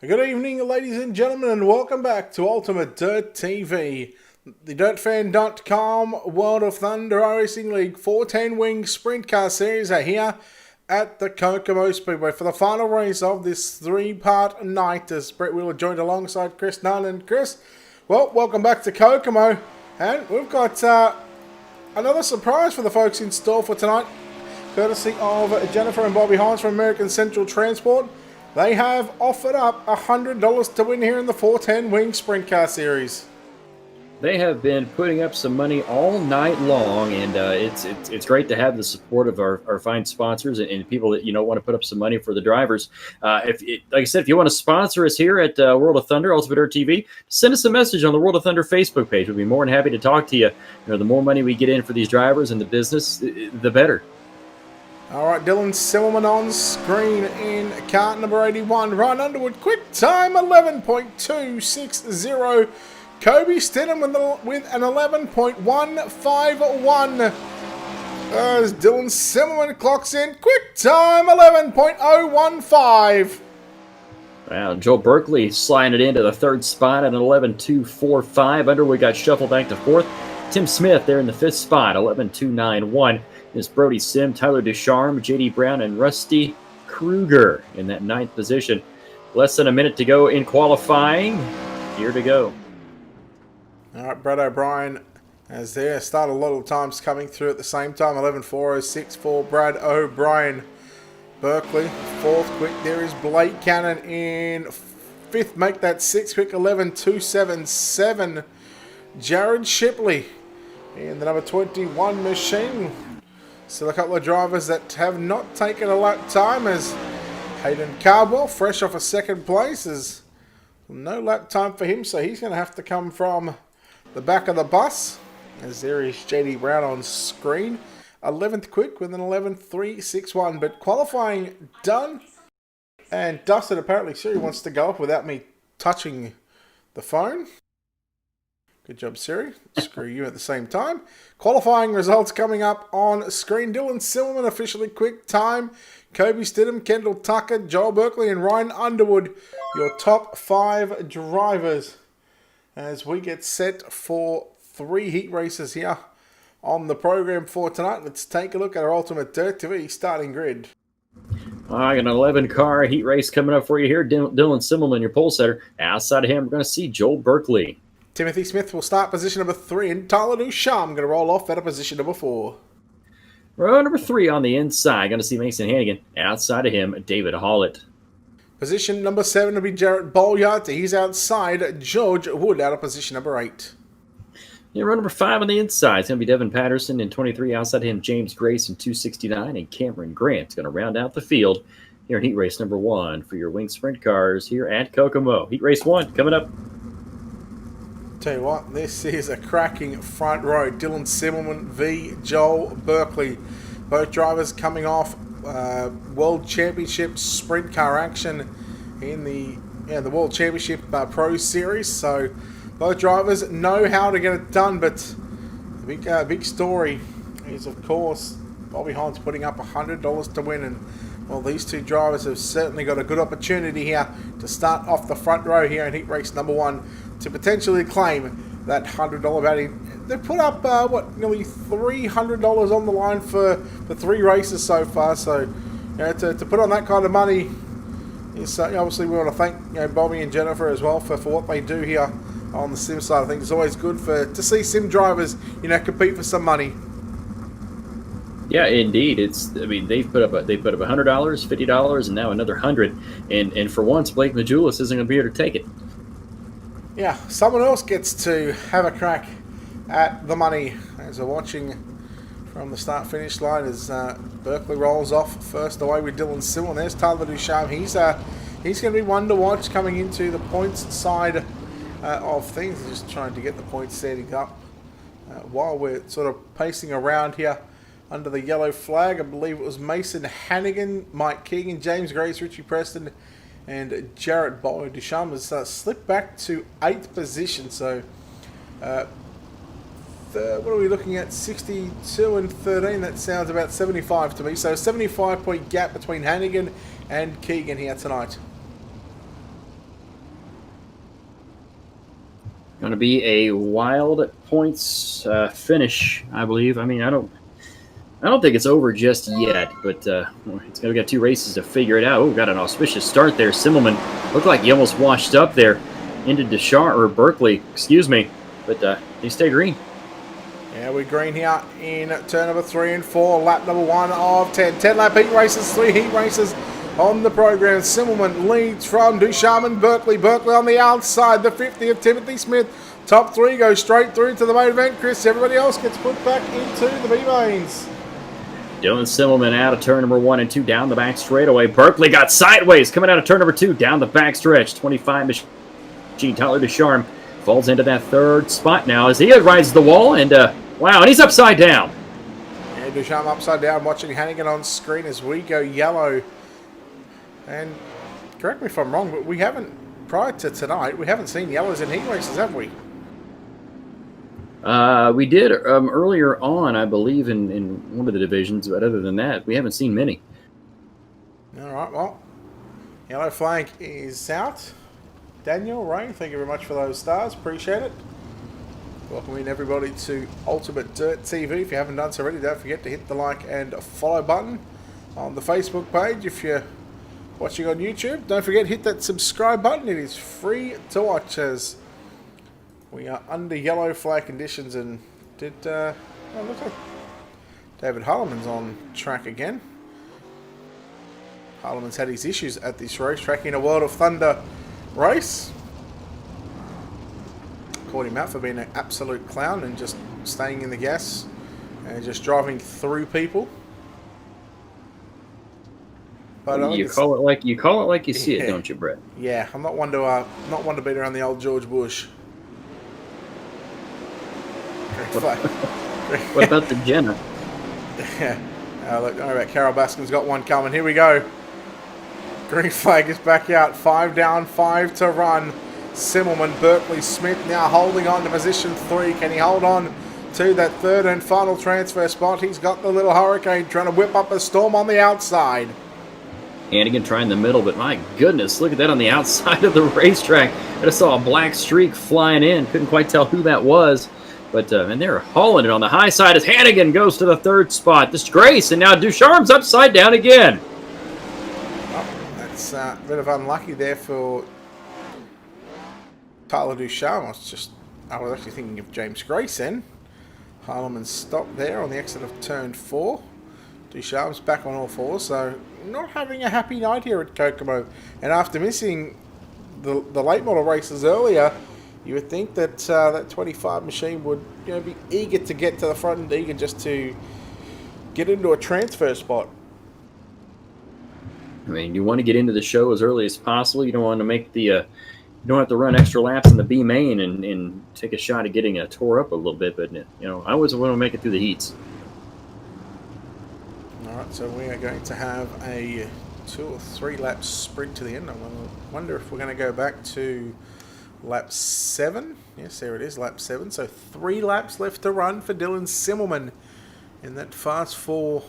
Good evening, ladies and gentlemen, and welcome back to Ultimate Dirt TV. The DirtFan.com World of Thunder Racing League 410 Wing Sprint Car Series are here at the Kokomo Speedway for the final race of this three-part night, as Brett Wheeler joined alongside Chris Nunn. And Chris, well, welcome back to Kokomo, and we've got another surprise for the folks in store for tonight, courtesy of Jennifer and Bobby Hines from American Central Transport. They have offered up $100 to win here in the 410 Wing Sprint Car Series. They have been putting up some money all night long, and it's great to have the support of our fine sponsors and people that want to put up some money for the drivers. Like I said, if you want to sponsor us here at World of Thunder Ultimate Dirt TV, send us a message on the World of Thunder Facebook page. We'll be more than happy to talk to you. The more money we get in for these drivers and the business, the better. All right, Dylan Silverman on screen in car number 81. Ryan Underwood, quick time 11.260. Kobe Stidham with an 11.151. As Dylan Silverman clocks in, quick time 11.015. Wow, Joel Berkeley sliding it into the third spot at an 11.245. Underwood got shuffled back to fourth. Tim Smith there in the fifth spot, 11.291. Is Brody Sim, Tyler Ducharme, J.D. Brown, and Rusty Kruger in that ninth position. Less than a minute to go in qualifying. Here to go. All right, Brad O'Brien as there. Start a lot of times coming through at the same time. 11.406 for Brad O'Brien. Berkeley, fourth quick. There is Blake Cannon in fifth. Make that sixth quick. 11.277. Jared Shipley in the number 21 machine. Still a couple of drivers that have not taken a lap time, as Hayden Cardwell, fresh off a second place, is no lap time for him, so he's going to have to come from the back of the bus. As there is J.D. Brown on screen, 11th quick with an 11.361, but qualifying done. And Dustin apparently Siri wants to go up without me touching the phone. Good job, Siri. Screw you at the same time. Qualifying results coming up on screen. Dylan Silverman officially quick time. Kobe Stidham, Kendall Tucker, Joel Berkeley, and Ryan Underwood, your top five drivers, as we get set for three heat races here on the program for tonight. Let's take a look at our Ultimate Dirt TV starting grid. I got an 11-car heat race coming up for you here. Dylan Silverman, your pole setter. Outside of him, we're going to see Joel Berkeley. Timothy Smith will start position number 3, and Tyler Ducharme going to roll off at position number 4. Row number 3 on the inside. Going to see Mason Hannigan. Outside of him, David Hollett. Position number 7 will be Jarrett Bolyard. He's outside. George Wood out of position number 8. Yeah, row number 5 on the inside. It's going to be Devin Patterson in 23. Outside of him, James Grace in 269. And Cameron Grant is going to round out the field here in heat race number 1 for your Wing Sprint Cars here at Kokomo. Heat race 1 coming up. Tell you what, this is a cracking front row. Dylan Silverman v. Joel Berkeley. Both drivers coming off World Championship sprint car action in the World Championship Pro Series. So both drivers know how to get it done. But the big story is, of course, Bobby Hines putting up $100 to win. And well, these two drivers have certainly got a good opportunity here to start off the front row here in heat race number 1 to potentially claim that $100 value. They've put up, nearly $300 on the line for the 3 races so far. So, to put on that kind of money, is obviously we want to thank Bobby and Jennifer as well for what they do here on the sim side. I think it's always good to see sim drivers, compete for some money. Yeah, indeed. They've put up $100, $50, and now another $100. And for once, Blake Majulis isn't going to be able to take it. Yeah, someone else gets to have a crack at the money. As we're watching from the start-finish line as Berkeley rolls off first away with Dylan Silverman. There's Tyler Ducharme. He's going to be one to watch coming into the points side of things. Just trying to get the points setting up while we're sort of pacing around here under the yellow flag. I believe it was Mason Hannigan, Mike Keegan, James Grace, Richie Preston, and Jarrett Boyd. Ducharme has slipped back to 8th position. So, what are we looking at? 62 and 13. That sounds about 75 to me. So, 75-point gap between Hannigan and Keegan here tonight. Going to be a wild points finish, I believe. I mean, I don't think it's over just yet, but it's going to got 2 races to figure it out. Oh, got an auspicious start there. Simmelman looked like he almost washed up there into Deschamps or Berkeley, excuse me, but he stayed green. Yeah, we're green here in turn number 3 and 4, lap number 1 of 10. 10 lap heat races, 3 heat races on the program. Simmelman leads from Ducharme and Berkeley. Berkeley on the outside, the 50 of Timothy Smith. Top 3 go straight through to the main event, Chris. Everybody else gets put back into the B-mains. Dylan Simmelman out of turn number 1 and 2 down the back straightaway. Berkeley got sideways coming out of turn number 2 down the back stretch. 25 machine Tyler Ducharme falls into that 3rd spot now as he rides the wall and wow, and he's upside down. Yeah, Ducharme upside down, watching Hannigan on screen as we go yellow. And correct me if I'm wrong, but we haven't, prior to tonight, we haven't seen yellows in heat races, have we? We did earlier on, I believe, in one of the divisions, but other than that, we haven't seen many. All right, well, yellow flag is out. Daniel, Ray, thank you very much for those stars. Appreciate it. Welcoming everybody to Ultimate Dirt TV. If you haven't done so already, don't forget to hit the like and follow button on the Facebook page. If you're watching on YouTube, don't forget to hit that subscribe button. It is free to watch as we are under yellow flag conditions. And look like David Harleman's on track again. Harleman's had his issues at this racetrack in a World of Thunder race. Called him out for being an absolute clown and just staying in the gas and just driving through people. But you call it like you see it, don't you, Brett? Yeah, I'm not one to beat around the old George Bush. What about the Jenna? Yeah. Look, don't worry about Carol Baskin's got one coming. Here we go. Green flag is back out. 5 down, 5 to run. Simmelman, Berkeley, Smith now holding on to position 3. Can he hold on to that 3rd and final transfer spot? He's got the little hurricane trying to whip up a storm on the outside. Hannigan trying the middle, but my goodness, look at that on the outside of the racetrack. I just saw a black streak flying in. Couldn't quite tell who that was. But, and they're hauling it on the high side as Hannigan goes to the 3rd spot. Disgrace, and now Ducharme's upside down again. Oh, that's a bit of unlucky there for Tyler Ducharme. I was actually thinking of James Grace then. Harleman stopped there on the exit of turn 4. Ducharme's back on all 4, so not having a happy night here at Kokomo. And after missing the late model races earlier, you would think that that 25 machine would be eager to get to the front and eager just to get into a transfer spot. I mean, you want to get into the show as early as possible. You don't want to make the you don't have to run extra laps in the B main and take a shot at getting tore up a little bit. But I always want to make it through the heats. All right, so we are going to have a 2 or 3 lap sprint to the end. I wonder if we're going to go back to lap 7. Yes, there it is, lap 7. So 3 laps left to run for Dylan Simmelman in that Fast 4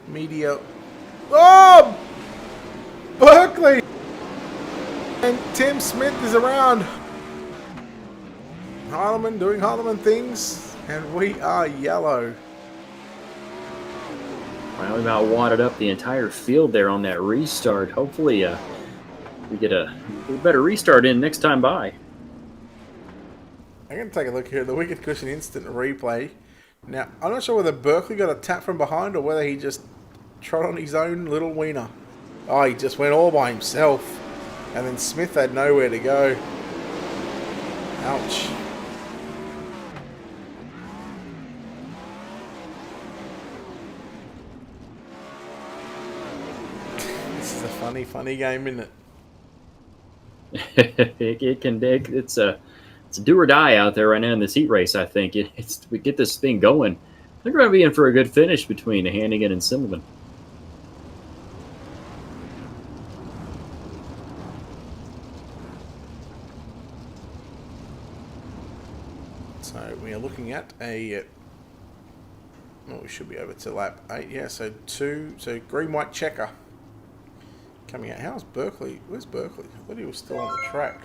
media. Oh! Berkeley! And Tim Smith is around. Harleman doing Harleman things. And we are yellow. Well, we about wadded up the entire field there on that restart. Hopefully, we get a better restart in next time by. I'm going to take a look here at the Wicked Cushion instant replay. Now, I'm not sure whether Berkeley got a tap from behind or whether he just trod on his own little wiener. Oh, he just went all by himself. And then Smith had nowhere to go. Ouch. This is a funny game, isn't it? It's a do or die out there right now in this heat race. I think we get this thing going. They're going to be in for a good finish between Hannigan and Simmelman. So we are looking at a. Well, we should be over to lap 8. Yeah, so 2. So green, white checker coming out. How's Berkeley? Where's Berkeley? I thought he was still on the track.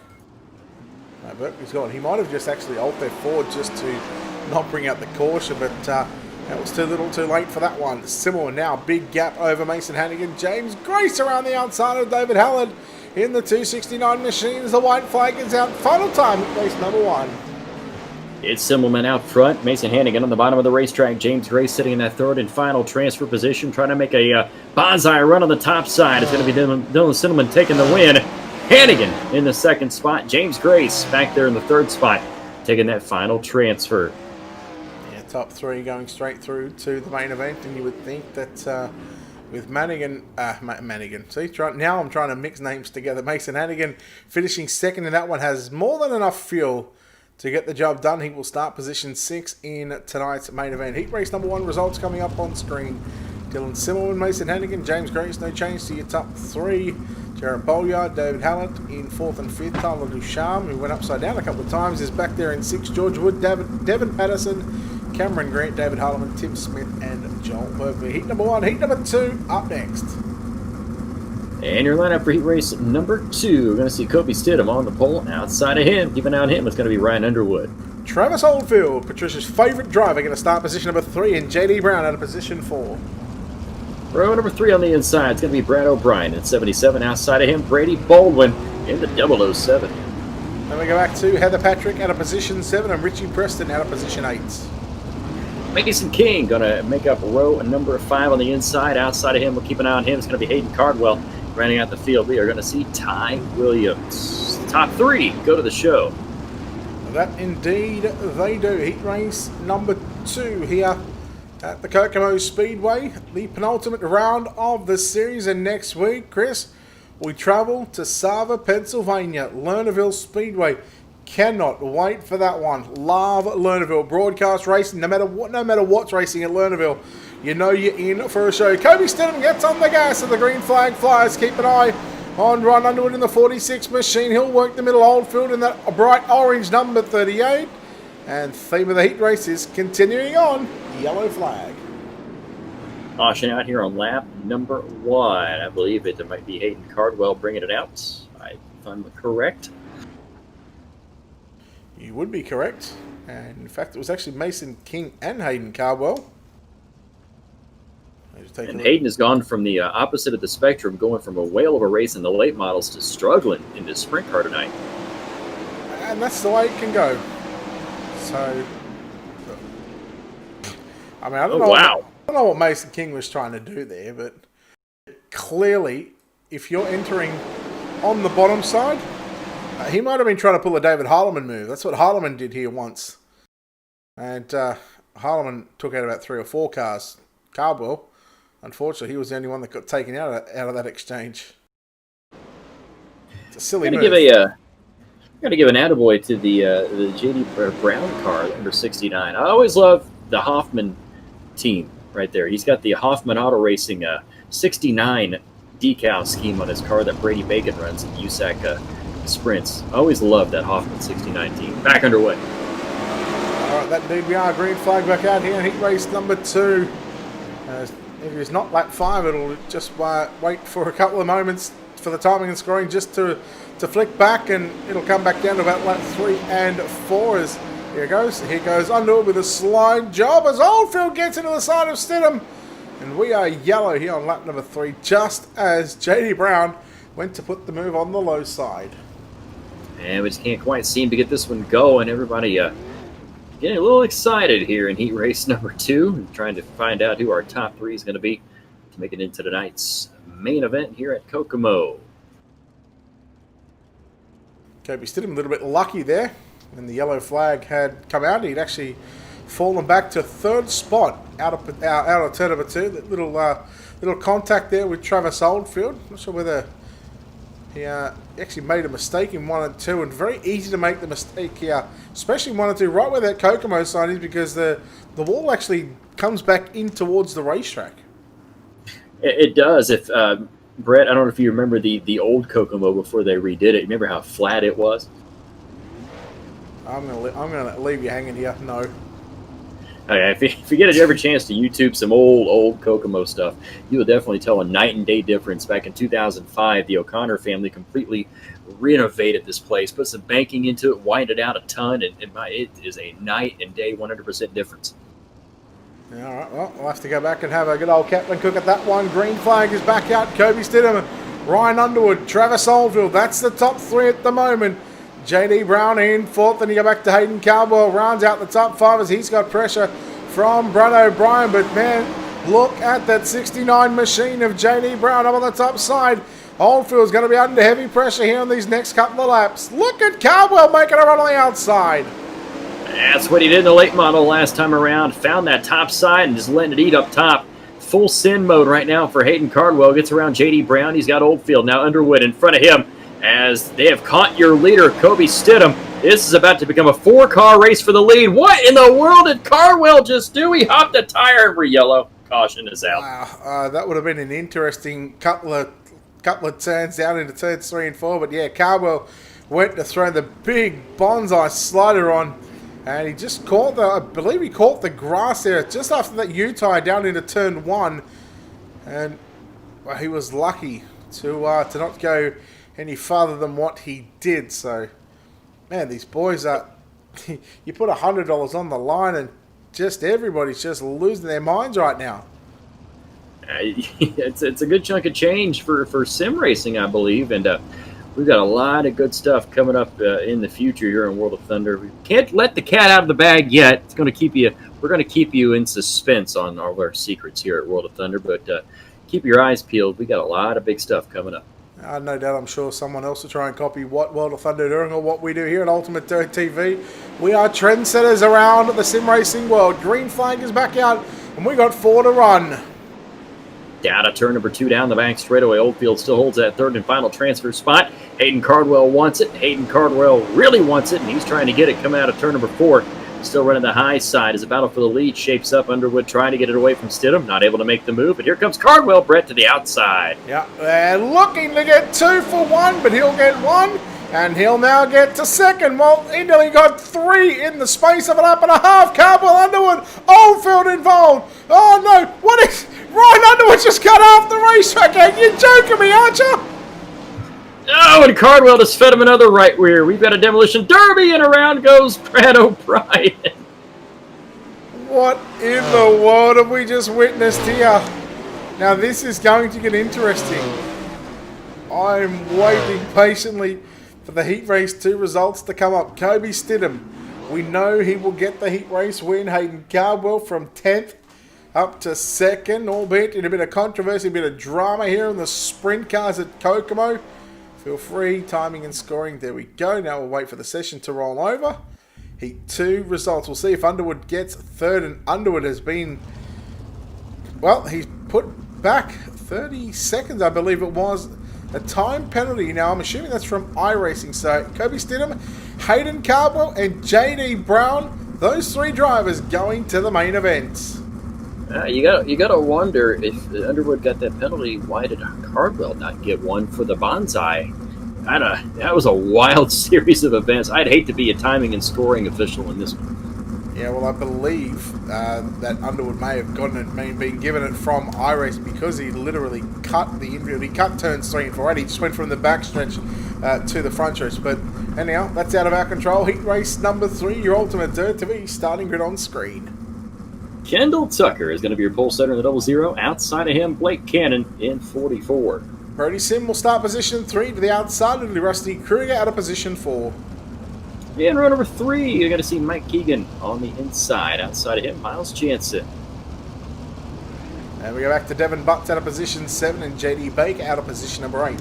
Berkeley's gone. He might have just actually altered forward just to not bring out the caution, but that was too little too late for that one. Similar now, big gap over Mason Hannigan. James Grace around the outside of David Hallard in the 269 machine as the white flag is out. Final time at race number 1. It's Simmelman out front. Mason Hannigan on the bottom of the racetrack. James Grace sitting in that third and final transfer position, trying to make a bonsai run on the top side. It's going to be Dylan Simmelman taking the win. Hannigan in the second spot. James Grace back there in the third spot, taking that final transfer. Yeah, top 3 going straight through to the main event, and you would think that with Mannigan, see, now I'm trying to mix names together. Mason Hannigan finishing second in that one has more than enough fuel to get the job done. He will start position 6 in tonight's main event. Heat race number 1 results coming up on screen. Dylan Simmelman, Mason Hannigan, James Grace, no change to your top 3. Jared Bolyard, David Hallett in 4th and 5th. Tyler Ducharme, who went upside down a couple of times, is back there in 6th. George Wood, Devin Patterson, Cameron Grant, David Harleman, Tim Smith, and Joel Berkeley. Heat number 1, heat number 2 up next. And your lineup for heat race number 2. We're going to see Kobe Stidham on the pole. Outside of him, keeping out him, it's going to be Ryan Underwood. Travis Oldfield, Patricia's favourite driver, going to start position number 3, and JD Brown out of position 4. Row number 3 on the inside, it's going to be Brad O'Brien at 77. Outside of him, Brady Baldwin in the 007. Then we go back to Heather Patrick out of position 7, and Richie Preston out of position 8. Mason King going to make up row number 5 on the inside. Outside of him, we'll keep an eye on him. It's going to be Hayden Cardwell rounding out the field. We are going to see Ty Williams. Top 3 go to the show. That indeed they do. Heat race number 2 here at the Kokomo Speedway. The penultimate round of the series. And next week, Chris, we travel to Sava, Pennsylvania, Lernerville Speedway. Cannot wait for that one. Love Lernerville. Broadcast racing, no matter what's racing at Lernerville, you know you're in for a show. Kobe Stidham gets on the gas of the green flag flyers. Keep an eye on Ryan Underwood in the 46 machine. He'll work the middle Oldfield in that bright orange number 38. And theme of the heat race is continuing on. Yellow flag. Caution out here on lap number 1. I believe it might be Hayden Cardwell bringing it out, if I'm correct. You would be correct. And in fact, it was actually Mason King and Hayden Cardwell. And Hayden has gone from the opposite of the spectrum, going from a whale of a race in the late models to struggling in the sprint car tonight. And that's the way it can go. So, I mean, I don't know what Mason King was trying to do there, but clearly, if you're entering on the bottom side, he might have been trying to pull a David Harleman move. That's what Harleman did here once. And Harleman took out about 3 or 4 cars. Cardwell, unfortunately, he was the only one that got taken out of that exchange. It's a silly move. Got to give an attaboy to the J.D. Brown car, number 69. I always love the Hoffman team right there. He's got the Hoffman Auto Racing 69 decal scheme on his car that Brady Bacon runs at USAC Sprints. I always love that Hoffman 69 team. Back underway. All right, that indeed we are. Green flag back out here in heat race number 2. If it's not lap 5, it'll just wait for a couple of moments for the timing and scoring just to flick back, and it'll come back down to about lap 3 and 4 as here goes Underwood with a slide job as Oldfield gets into the side of Stidham, and we are yellow here on lap number 3 just as JD Brown went to put the move on the low side. And we just can't quite seem to get this one going. Everybody getting a little excited here in heat race number 2 and trying to find out who our top 3 is going to be to make it into tonight's main event here at Kokomo. Kobe Stidham a little bit lucky there when the yellow flag had come out. He'd actually fallen back to 3rd spot out of turn number 2. That little contact there with Travis Oldfield. Not sure whether he actually made a mistake in 1 and 2, and very easy to make the mistake here, especially in 1 and 2, right where that Kokomo sign is, because the wall actually comes back in towards the racetrack. It does. If Brett, I don't know if you remember the old Kokomo before they redid it. Remember how flat it was? I'm gonna leave you hanging here. No. Okay, if you get ever chance to YouTube some old Kokomo stuff, you will definitely tell a night and day difference. Back in 2005, the O'Connor family completely renovated this place, put some banking into it, widened it out a ton, and it is a night and day 100% difference. Yeah, all right, well, we'll have to go back and have a good old Captain Cook at that one. Green flag is back out. Kobe Stidham, Ryan Underwood, Travis Oldfield. That's the top three at the moment. JD Brown in fourth, then you go back to Hayden Caldwell, rounds out the top five as he's got pressure from Brad O'Brien. But man, look at that 69 machine of JD Brown up on the top side. Oldfield's going to be under heavy pressure here on these next couple of laps. Look at Caldwell making a run on the outside. That's what he did in the late model last time around. Found that top side and just letting it eat up top. Full sin mode right now for Hayden Cardwell. Gets around JD Brown. He's got Oldfield. Now Underwood in front of him as they have caught your leader, Kobe Stidham. This is about to become a 4-car race for the lead. What in the world did Cardwell just do? He hopped a tire over yellow. Caution is out. Wow, that would have been an interesting couple of turns down into turns 3 and 4. But yeah, Cardwell went to throw the big bonsai slider on. And he just caught I believe he caught the grass there just after that U-tie down into turn 1. And well, he was lucky to not go any farther than what he did. So, man, these boys are... you put $100 on the line and just everybody's just losing their minds right now. It's a good chunk of change for sim racing, I believe. And we've got a lot of good stuff coming up in the future here in World of Thunder. We can't let the cat out of the bag yet. It's going to keep you. We're going to keep you in suspense on all our secrets here at World of Thunder. But keep your eyes peeled. We got a lot of big stuff coming up. No doubt, I'm sure someone else will try and copy what World of Thunder are doing or what we do here at Ultimate Dirt TV. We are trendsetters around the sim racing world. Green flag is back out, and we got 4 to run. Down to turn number 2 down the back straightaway. Oldfield still holds that third and final transfer spot. Hayden Cardwell wants it. Hayden Cardwell really wants it, and he's trying to get it coming out of turn number 4. Still running the high side as a battle for the lead shapes up. Underwood trying to get it away from Stidham. Not able to make the move, but here comes Cardwell. Brett to the outside. Yeah, they're looking to get 2 for 1, but he'll get 1, and he'll now get to second. Well, he nearly got 3 in the space of an lap and a half. Cardwell, Underwood, Oldfield involved. Oh no, what is... Ryan Underwood just cut off the racetrack. You're joking me, aren't you? Oh, and Cardwell just fed him another right rear. We've got a demolition derby, and around goes Brad O'Brien. What in the world have we just witnessed here? Now, this is going to get interesting. I'm waiting patiently for the Heat Race 2 results to come up. Kobe Stidham, we know he will get the Heat Race win. Hayden Cardwell from 10th up to 2nd, albeit in a bit of controversy, a bit of drama here in the sprint cars at Kokomo. Feel free, timing and scoring. There we go. Now we'll wait for the session to roll over. Heat 2 results. We'll see if Underwood gets 3rd, and Underwood has been... well, he's put back 30 seconds, I believe it was. A time penalty. Now, I'm assuming that's from iRacing. So, Kobe Stidham, Hayden Cardwell, and JD Brown. Those 3 drivers going to the main event. You got to wonder if Underwood got that penalty. Why did Cardwell not get one for the bonsai? That was a wild series of events. I'd hate to be a timing and scoring official in this one. Yeah, well, I believe that Underwood may have been given it from iRacing because he literally cut the infield. He cut turns 3 and 4. He just went from the backstretch to the front stretch. But anyhow, that's out of our control. Heat race number 3, your Ultimate Dirt TV starting grid on screen. Kendall Tucker is going to be your pole setter in the 00. Outside of him, Blake Cannon in 44. Brody Sim will start position 3 to the outside. It'll be Rusty Kruger out of position 4. In row number 3, you're going to see Mike Keegan on the inside. Outside of him, Miles Jansen. And we go back to Devin Butts out of position 7 and JD Baker out of position number 8.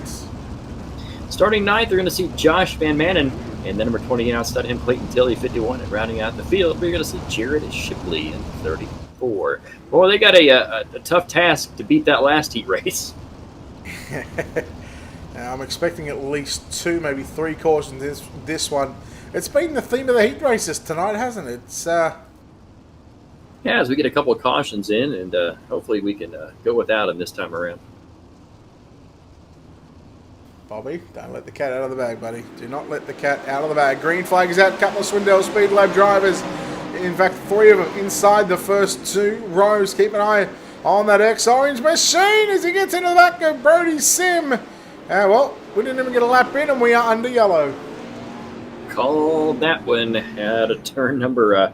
Starting 9th, you're going to see Josh Van Manen. And then number 20 outside him, Clayton Tilley, 51. And rounding out the field, we're going to see Jared Shipley in 34. Boy, they got a tough task to beat that last heat race. Now, I'm expecting at least 2, maybe 3 cautions this one. It's been the theme of the heat races tonight, hasn't it? Yeah, as we get a couple of cautions in, and hopefully we can go without them this time around. Bobby, don't let the cat out of the bag, buddy. Do not let the cat out of the bag. Green flag is out. Couple of Swindell Speed Lab drivers In fact, 3 of them inside the first 2 rows. Keep an eye on that X-Orange machine as he gets into the back of Brody Sim. Well, we didn't even get a lap in and we are under yellow. Called that one at a turn number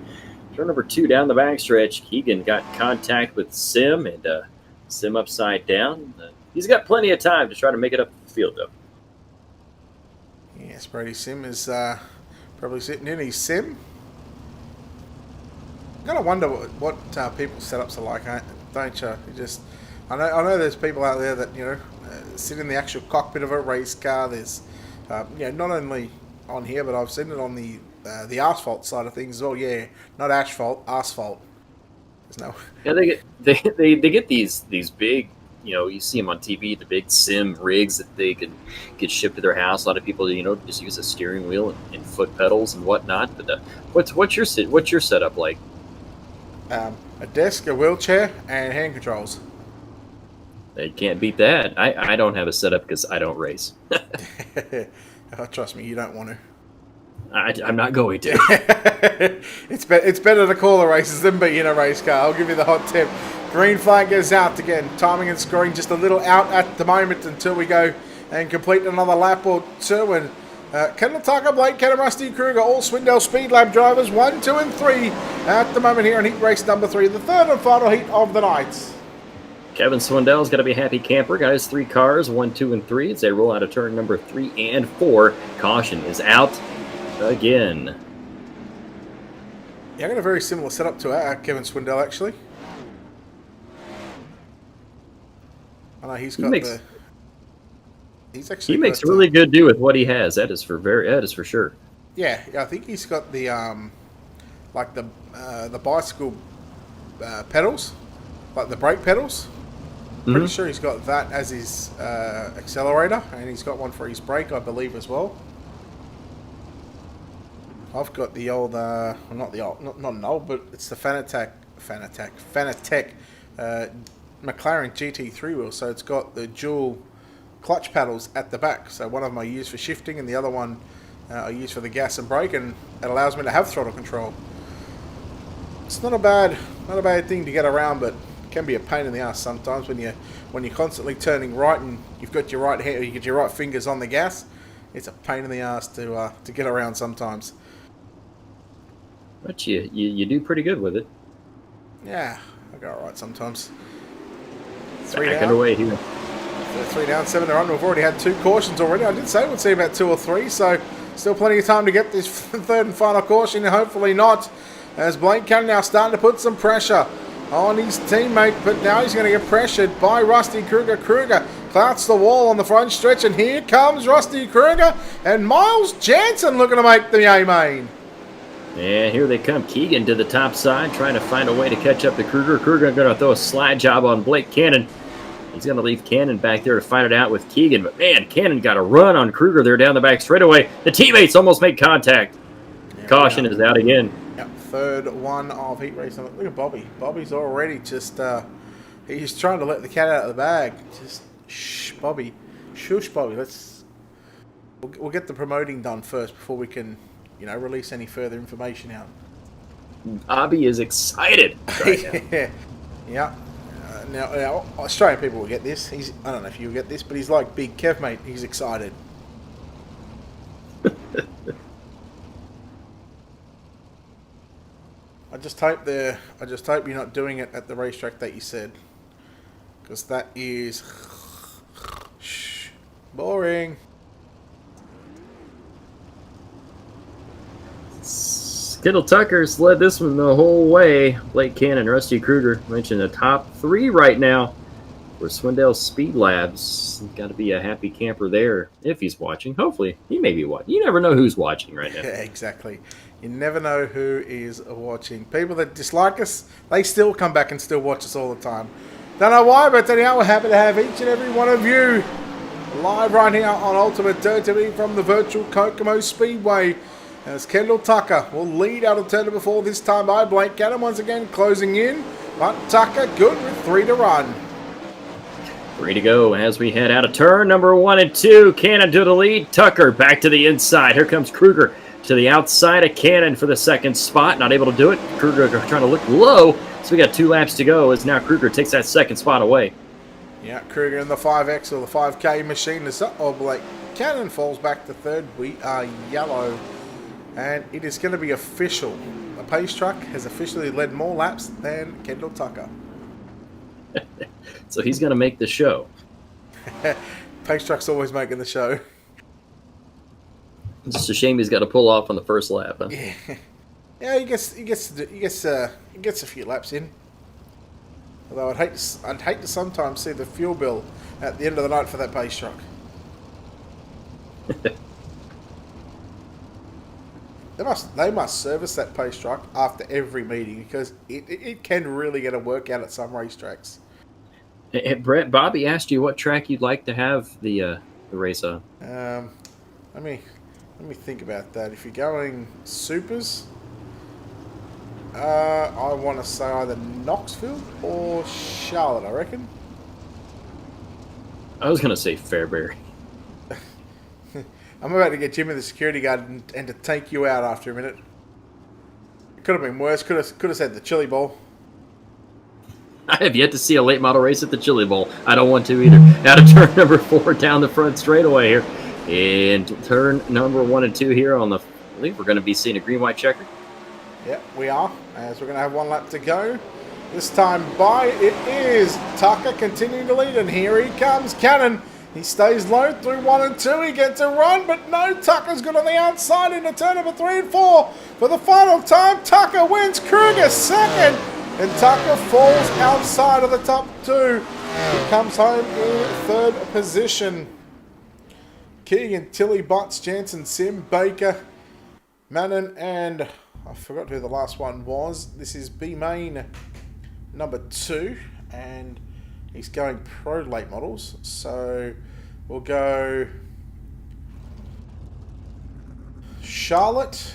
2 down the backstretch. Keegan got contact with Sim, and Sim upside down. He's got plenty of time to try to make it up the field, though. Yes, Brody Sim is probably sitting in his sim. I gotta wonder what people's setups are like, don't you? I know there's people out there that sit in the actual cockpit of a race car. There's not only on here, but I've seen it on the asphalt side of things as well. Yeah, not asphalt, asphalt. There's no. Yeah, they get these big. You see them on TV, the big sim rigs that they can get shipped to their house. A lot of people, just use a steering wheel and foot pedals and whatnot. But what's your setup like? A desk, a wheelchair, and hand controls. You can't beat that. I don't have a setup because I don't race. Oh, trust me, you don't want to. I'm not going to. It's better to call the races than be in a race car. I'll give you the hot tip. Green flag goes out again. Timing and scoring just a little out at the moment until we go and complete another lap or 2. And Kendall Tucker, Blake Cannon, Rusty Kruger, all Swindell Speed Lab drivers, 1, 2, and 3 at the moment here in heat race number 3, the third and final heat of the night. Kevin Swindell's got to be a happy camper. Got his 3 cars, 1, 2, and 3 as they roll out of turn number 3 and 4. Caution is out again. Yeah, I got a very similar setup to Kevin Swindell, actually. I know he's got He makes a really good do with what he has. That is for sure. Yeah, I think he's got the the bicycle pedals, like the brake pedals. Pretty sure he's got that as his accelerator, and he's got one for his brake, I believe, as well. I've got the old, not an old, but it's the Fanatec McLaren GT3 wheel. So it's got the dual clutch paddles at the back. So one of them I use for shifting, and the other one I use for the gas and brake, and it allows me to have throttle control. It's not a bad thing to get around, but it can be a pain in the ass sometimes when you're constantly turning right and you've got your right hand, you get your right fingers on the gas. It's a pain in the ass to get around sometimes. But you do pretty good with it. Yeah, I go alright sometimes. 3 down. Underway here. 3 down, 7 to run. We've already had 2 cautions already. I did say we'd see about 2 or 3, so still plenty of time to get this third and final caution. Hopefully not, as Blake Cannon now starting to put some pressure on his teammate, but now he's going to get pressured by Rusty Kruger. Kruger clouts the wall on the front stretch, and here comes Rusty Kruger and Miles Jansen looking to make the A-main. Yeah, here they come. Keegan to the top side, trying to find a way to catch up to Kruger. Kruger going to throw a slide job on Blake Cannon. He's going to leave Cannon back there to fight it out with Keegan. But, man, Cannon got a run on Kruger there down the back straightaway. The teammates almost make contact. Yeah, caution is out again. Yep, third one of heat race. Look at Bobby. Bobby's already just, he's trying to let the cat out of the bag. Just, shh, Bobby. Shush, Bobby. We'll get the promoting done first before we can, release any further information out. Bobby is excited right now. Yeah. Now, Australian people will get this. I don't know if you'll get this, but he's like Big Kev, mate. He's excited. I just hope you're not doing it at the racetrack that you said, because that is boring. Kendall Tucker's led this one the whole way. Blake Cannon, Rusty Kruger mentioned the top 3 right now for Swindell Speed Labs. Got to be a happy camper there if he's watching. Hopefully, he may be watching. You never know who's watching right now. Yeah, exactly. You never know who is watching. People that dislike us, they still come back and still watch us all the time. Don't know why, but anyhow, we're happy to have each and every one of you live right here on Ultimate Dirt TV from the virtual Kokomo Speedway. As Kendall Tucker will lead out of turn number 4 this time by Blake Cannon once again closing in. But Tucker good with 3 to run. 3 to go as we head out of turn number 1 and 2. Cannon to the lead. Tucker back to the inside. Here comes Kruger to the outside of Cannon for the second spot. Not able to do it. Kruger trying to look low. So we got 2 laps to go as now Kruger takes that second spot away. Yeah, Kruger in the 5X or the 5K machine is up. Oh, Blake Cannon falls back to third. We are yellow. And it is going to be official. The pace truck has officially led more laps than Kendall Tucker. So he's going to make the show. Pace truck's always making the show. It's just a shame he's got to pull off on the first lap. Huh? Yeah, yeah, he gets a few laps in. Although I'd hate to sometimes see the fuel bill at the end of the night for that pace truck. They must service that pace truck after every meeting because it can really get a workout at some racetracks. Hey, Brett, Bobby asked you what track you'd like to have the race on. Let me think about that. If you're going supers, I want to say either Knoxville or Charlotte, I reckon. I was going to say Fairbury. I'm about to get Jimmy the security guard and to take you out after a minute. It could have been worse. Could have said the Chili Bowl. I have yet to see a late model race at the Chili Bowl. I don't want to either. Now to turn number 4 down the front straightaway here. And turn number 1 and 2 here on the... I think we're going to be seeing a green-white checker. Yep, we are. As we're going to have 1 lap to go. This time by it is Tucker continuing to lead. And here he comes, Cannon. He stays low through 1 and 2. He gets a run, but no, Tucker's good on the outside into turn number 3 and 4. For the final time, Tucker wins. Kruger second. And Tucker falls outside of the top 2. He comes home in 3rd position. Keegan, Tilly, Butts, Jansen, Sim, Baker, Mannon, and I forgot who the last one was. This is B-Main number 2. And he's going pro late models, so we'll go Charlotte.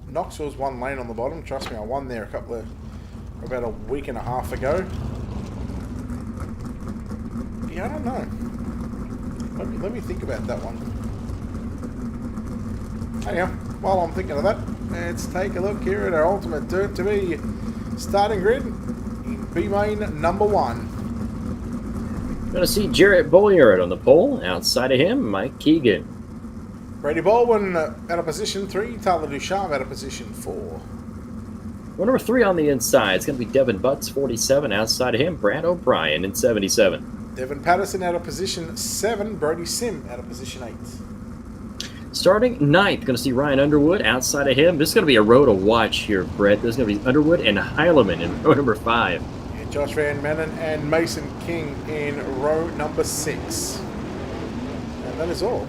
Knoxville's 1 lane on the bottom. Trust me, I won there about a week and a half ago. Yeah, I don't know. Let me think about that one. Anyhow, while I'm thinking of that, let's take a look here at our ultimate dirt to be starting grid. B-Main number 1. Going to see Jarrett Bolliard on the pole. Outside of him, Mike Keegan. Brady Baldwin out of position 3. Tyler Ducharme out of position 4. Well, number 3 on the inside. It's going to be Devin Butts, 47. Outside of him, Brad O'Brien in 77. Devin Patterson out of position 7. Brody Sim out of position 8. Starting 9th, going to see Ryan Underwood. Outside of him, this is going to be a row to watch here, Brett. There's going to be Underwood and Heileman in row number 5. Yeah, Josh Van Manen and Mason King in row number 6. And that is all.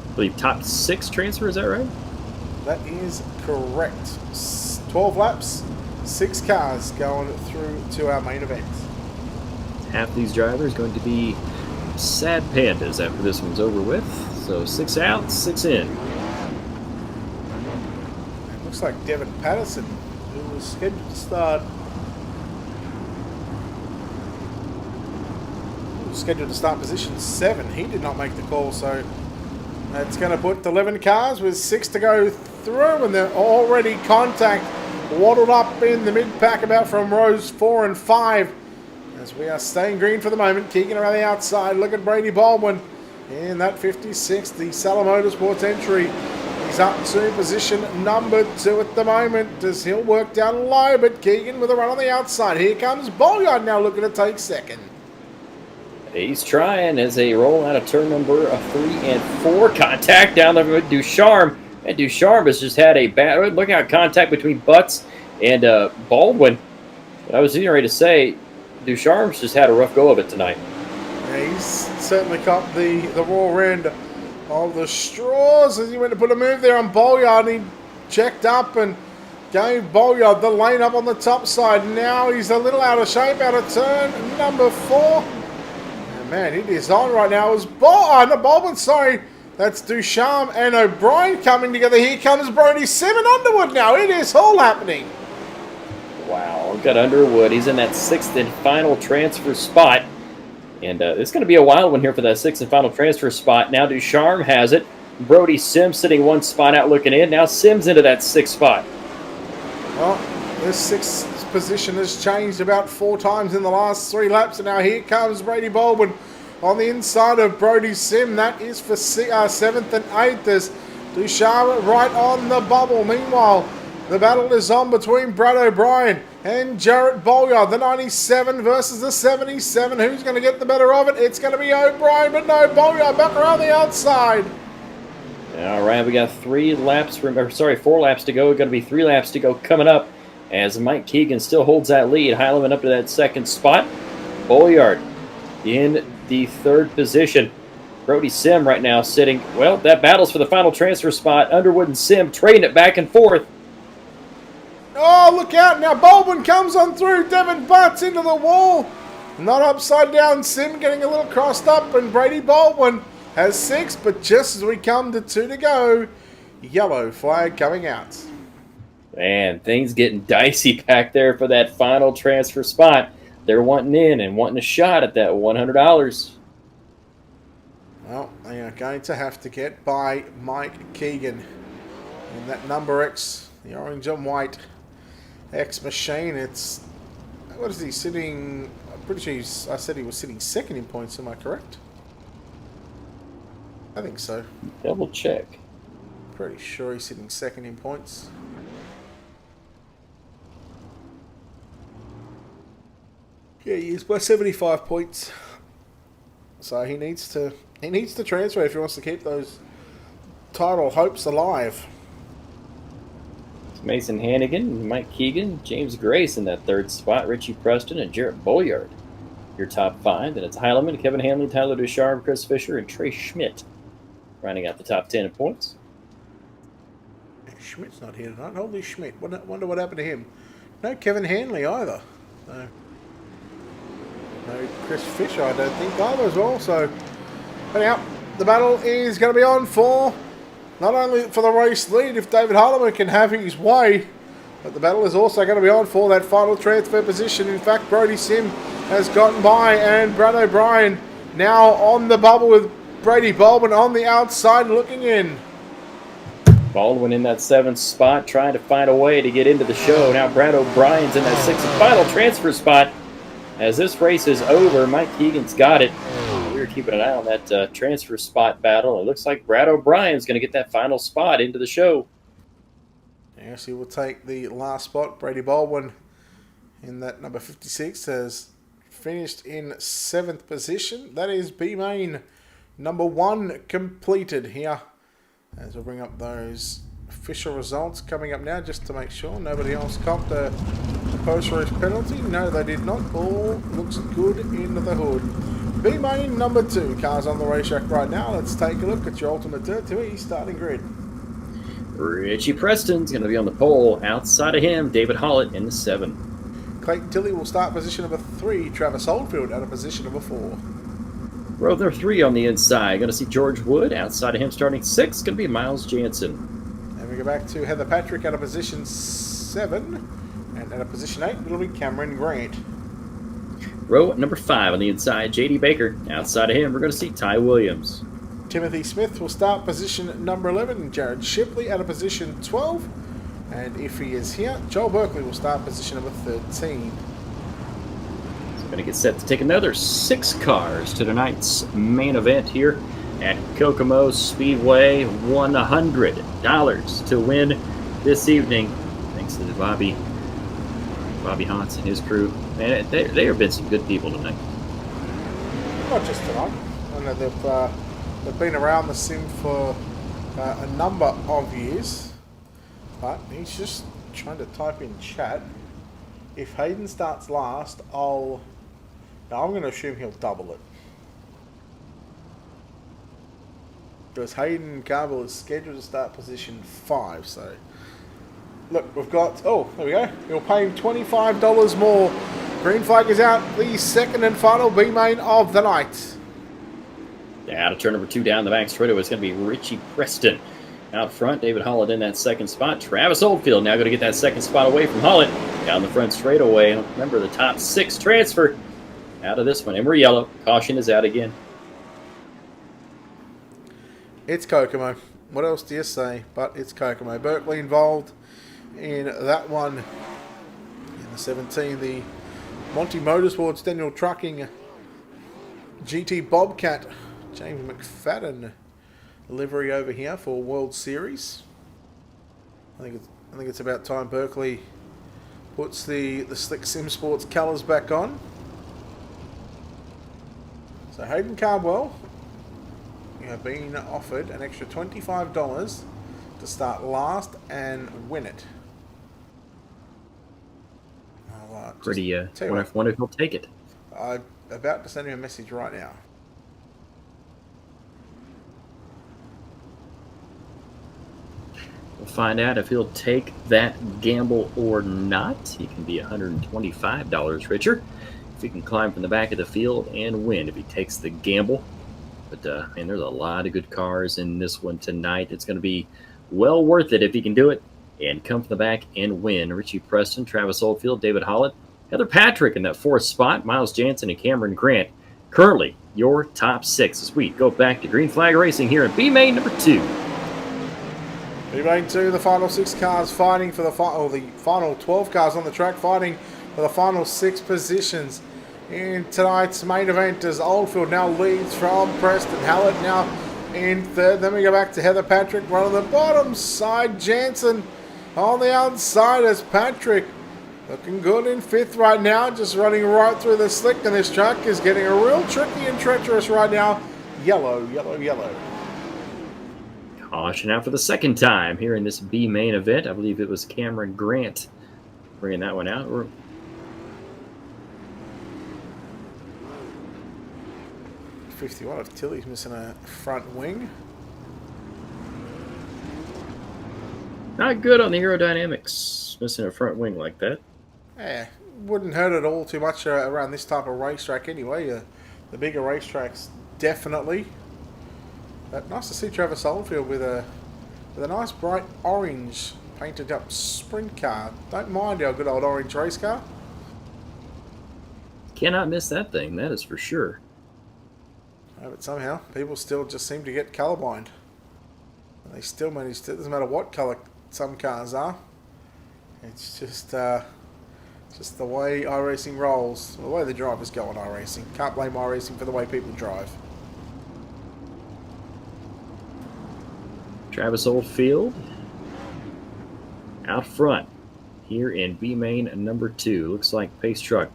I believe top 6 transfer, is that right? That is correct. 12 laps, 6 cars going through to our main event. Half these drivers going to be sad pandas after this one's over with. So 6 out, 6 in. It looks like Devin Patterson, who was scheduled to start position 7. He did not make the call, so that's going to put 11 cars with 6 to go through, and they're already contact waddled up in the mid-pack about from rows 4 and 5. As we are staying green for the moment, Keegan around the outside. Look at Brady Baldwin in that 56, the Salah Motorsports entry. He's up to position number 2 at the moment as he'll work down low, but Keegan with a run on the outside. Here comes Bolliard now looking to take second. He's trying as they roll out of turn number 3 and 4. Contact down there with Ducharme. And Ducharme has just had a bad... Look out, contact between Butts and Baldwin. I was getting ready to say, Ducharme's just had a rough go of it tonight. Yeah, he's certainly caught the raw end of the straws as he went to put a move there on Bolliard. He checked up and gave Bolliard the lane up on the top side. Now he's a little out of shape out of turn number 4. Man, it is on right now. It was Baldwin, sorry. That's Ducharme and O'Brien coming together. Here comes Brody Sim and Underwood now. It is all happening. Wow, we've got Underwood. He's in that 6th and final transfer spot. And it's going to be a wild one here for that 6th and final transfer spot. Now Ducharme has it. Brody Sims sitting one spot out looking in. Now Sims into that 6th spot. Well, this 6th position has changed about 4 times in the last 3 laps. And now here comes Brady Baldwin on the inside of Brody Sim. That is for 7th and 8th. There's Ducharme right on the bubble. Meanwhile, the battle is on between Brad O'Brien and Jarrett Bolyard. The 97 versus the 77. Who's going to get the better of it? It's going to be O'Brien, but no, Bolyard back around the outside. All right, we got 4 laps to go. Going to be 3 laps to go coming up as Mike Keegan still holds that lead. Heileman up to that 2nd spot. Bolyard in the 3rd position. Brody Sim right now sitting, well, that battles for the final transfer spot. Underwood and Sim trading it back and forth. Oh, look out. Now Baldwin comes on through. Devin butts into the wall. Not upside down. Sim getting a little crossed up. And Brady Baldwin has 6. But just as we come to 2 to go, yellow flag coming out. Man, things getting dicey back there for that final transfer spot. They're wanting in and wanting a shot at that $100. Well, they are going to have to get by Mike Keegan. And that number X, the orange and white X machine, it's, what is he sitting? I'm pretty sure I said he was sitting 2nd in points. Am I correct? I think so. Double check. Pretty sure he's sitting 2nd in points. Yeah, he is by 75 points. So he needs to transfer if he wants to keep those title hopes alive. Mason Hannigan, Mike Keegan, James Grace in that 3rd spot, Richie Preston, and Jarrett Bolyard. Your top 5. Then it's Heileman, Kevin Hanley, Tyler Ducharme, Chris Fisher, and Trey Schmidt rounding out the top 10 in points. Schmidt's not here tonight. Holy Schmidt. Wonder what happened to him. No Kevin Hanley either. No Chris Fisher, I don't think, either as well. So, anyhow, the battle is going to be on for not only for the race lead if David Heileman can have his way, but the battle is also going to be on for that final transfer position. In fact, Brody Sim has gotten by, and Brad O'Brien now on the bubble with Brady Baldwin on the outside looking in. Baldwin in that 7th spot, trying to find a way to get into the show. Now Brad O'Brien's in that 6th and final transfer spot. As this race is over, Mike Keegan's got it. We're keeping an eye on that transfer spot battle. It looks like Brad O'Brien's going to get that final spot into the show. Yes, he will take the last spot. Brady Baldwin in that number 56 has finished in 7th position. That is B-Main number 1 completed here. As we'll bring up those official results coming up now, just to make sure nobody else comped a post-race penalty. No, they did not. All looks good in the hood. B-Main number 2. Cars on the racetrack right now. Let's take a look at your ultimate Dirt 2E starting grid. Richie Preston's going to be on the pole. Outside of him, David Hollett in the 7. Clayton Tilley will start position number 3. Travis Oldfield out of position number 4. Row number 3 on the inside. Going to see George Wood. Outside of him starting 6. Going to be Miles Jansen. And we go back to Heather Patrick out of position 7. And at a position 8, it'll be Cameron Grant. Row number 5 on the inside, J.D. Baker. Outside of him, we're going to see Ty Williams. Timothy Smith will start position number 11. Jared Shipley at a position 12. And if he is here, Joel Berkeley will start position number 13. So going to get set to take another 6 cars to tonight's main event here at Kokomo Speedway. $100 to win this evening. Thanks to Bobby Hans and his crew. Man, they have been some good people tonight. Not just tonight. I know they've been around the sim for a number of years. But he's just trying to type in chat. If Hayden starts last, I'm going to assume he'll double it. Because Hayden Carville is scheduled to start position 5, so... Look, we've got... Oh, there we go. He'll pay him $25 more. Green flag is out. The second and final B-Main of the night. Yeah, out of turn number 2 down the back straightaway, it's going to be Richie Preston. Out front, David Hollett in that 2nd spot. Travis Oldfield now going to get that 2nd spot away from Hollett. Down the front straightaway. Remember, the top 6 transfer out of this one. And we're yellow. Caution is out again. It's Kokomo. what else do you say? But it's Kokomo. Berkeley involved in that one. In the 17, the Monty Motorsports Daniel Trucking GT Bobcat James McFadden livery over here for World Series. I think it's about time Berkeley puts the Slick Sim Sports colours back on. So Hayden Cardwell, you have been offered an extra $25 to start last and win it. Pretty, wonder if he'll take it. I'm about to send him a message right now. We'll find out if he'll take that gamble or not. He can be $125 richer if he can climb from the back of the field and win if he takes the gamble. But, man, there's a lot of good cars in this one tonight. It's going to be well worth it if he can do it and come from the back and win. Richie Preston, Travis Oldfield, David Hollett, Heather Patrick in that fourth spot, Miles Jansen and Cameron Grant. Currently, your top six as we go back to Green Flag Racing here in B-Main number 2. B-Main 2, the final 6 cars fighting for the final 12 cars on the track fighting for the final 6 positions. In tonight's main event as Oldfield now leads from Preston. Hallett now in third. Then we go back to Heather Patrick, one on the bottom side. Jansen on the outside as Patrick looking good in fifth right now. Just running right through the slick, and this track is getting a real tricky and treacherous right now. Yellow, yellow, yellow. Caution out for the second time here in this B main event. I believe it was Cameron Grant bringing that one out. 51 of Tilly's missing a front wing. Not good on the aerodynamics, missing a front wing like that. Yeah, wouldn't hurt at all too much around this type of racetrack anyway. The bigger racetracks, definitely. But nice to see Travis Oldfield with a nice bright orange painted up sprint car. Don't mind our good old orange race car. Cannot miss that thing, that is for sure. But somehow, people still just seem to get colourblind. And they still manage to, it doesn't matter what colour some cars are. It's just the way iRacing rolls, the way the drivers go on iRacing. Can't blame iRacing for the way people drive. Travis Oldfield out front here in B main number 2. Looks like Pace Truck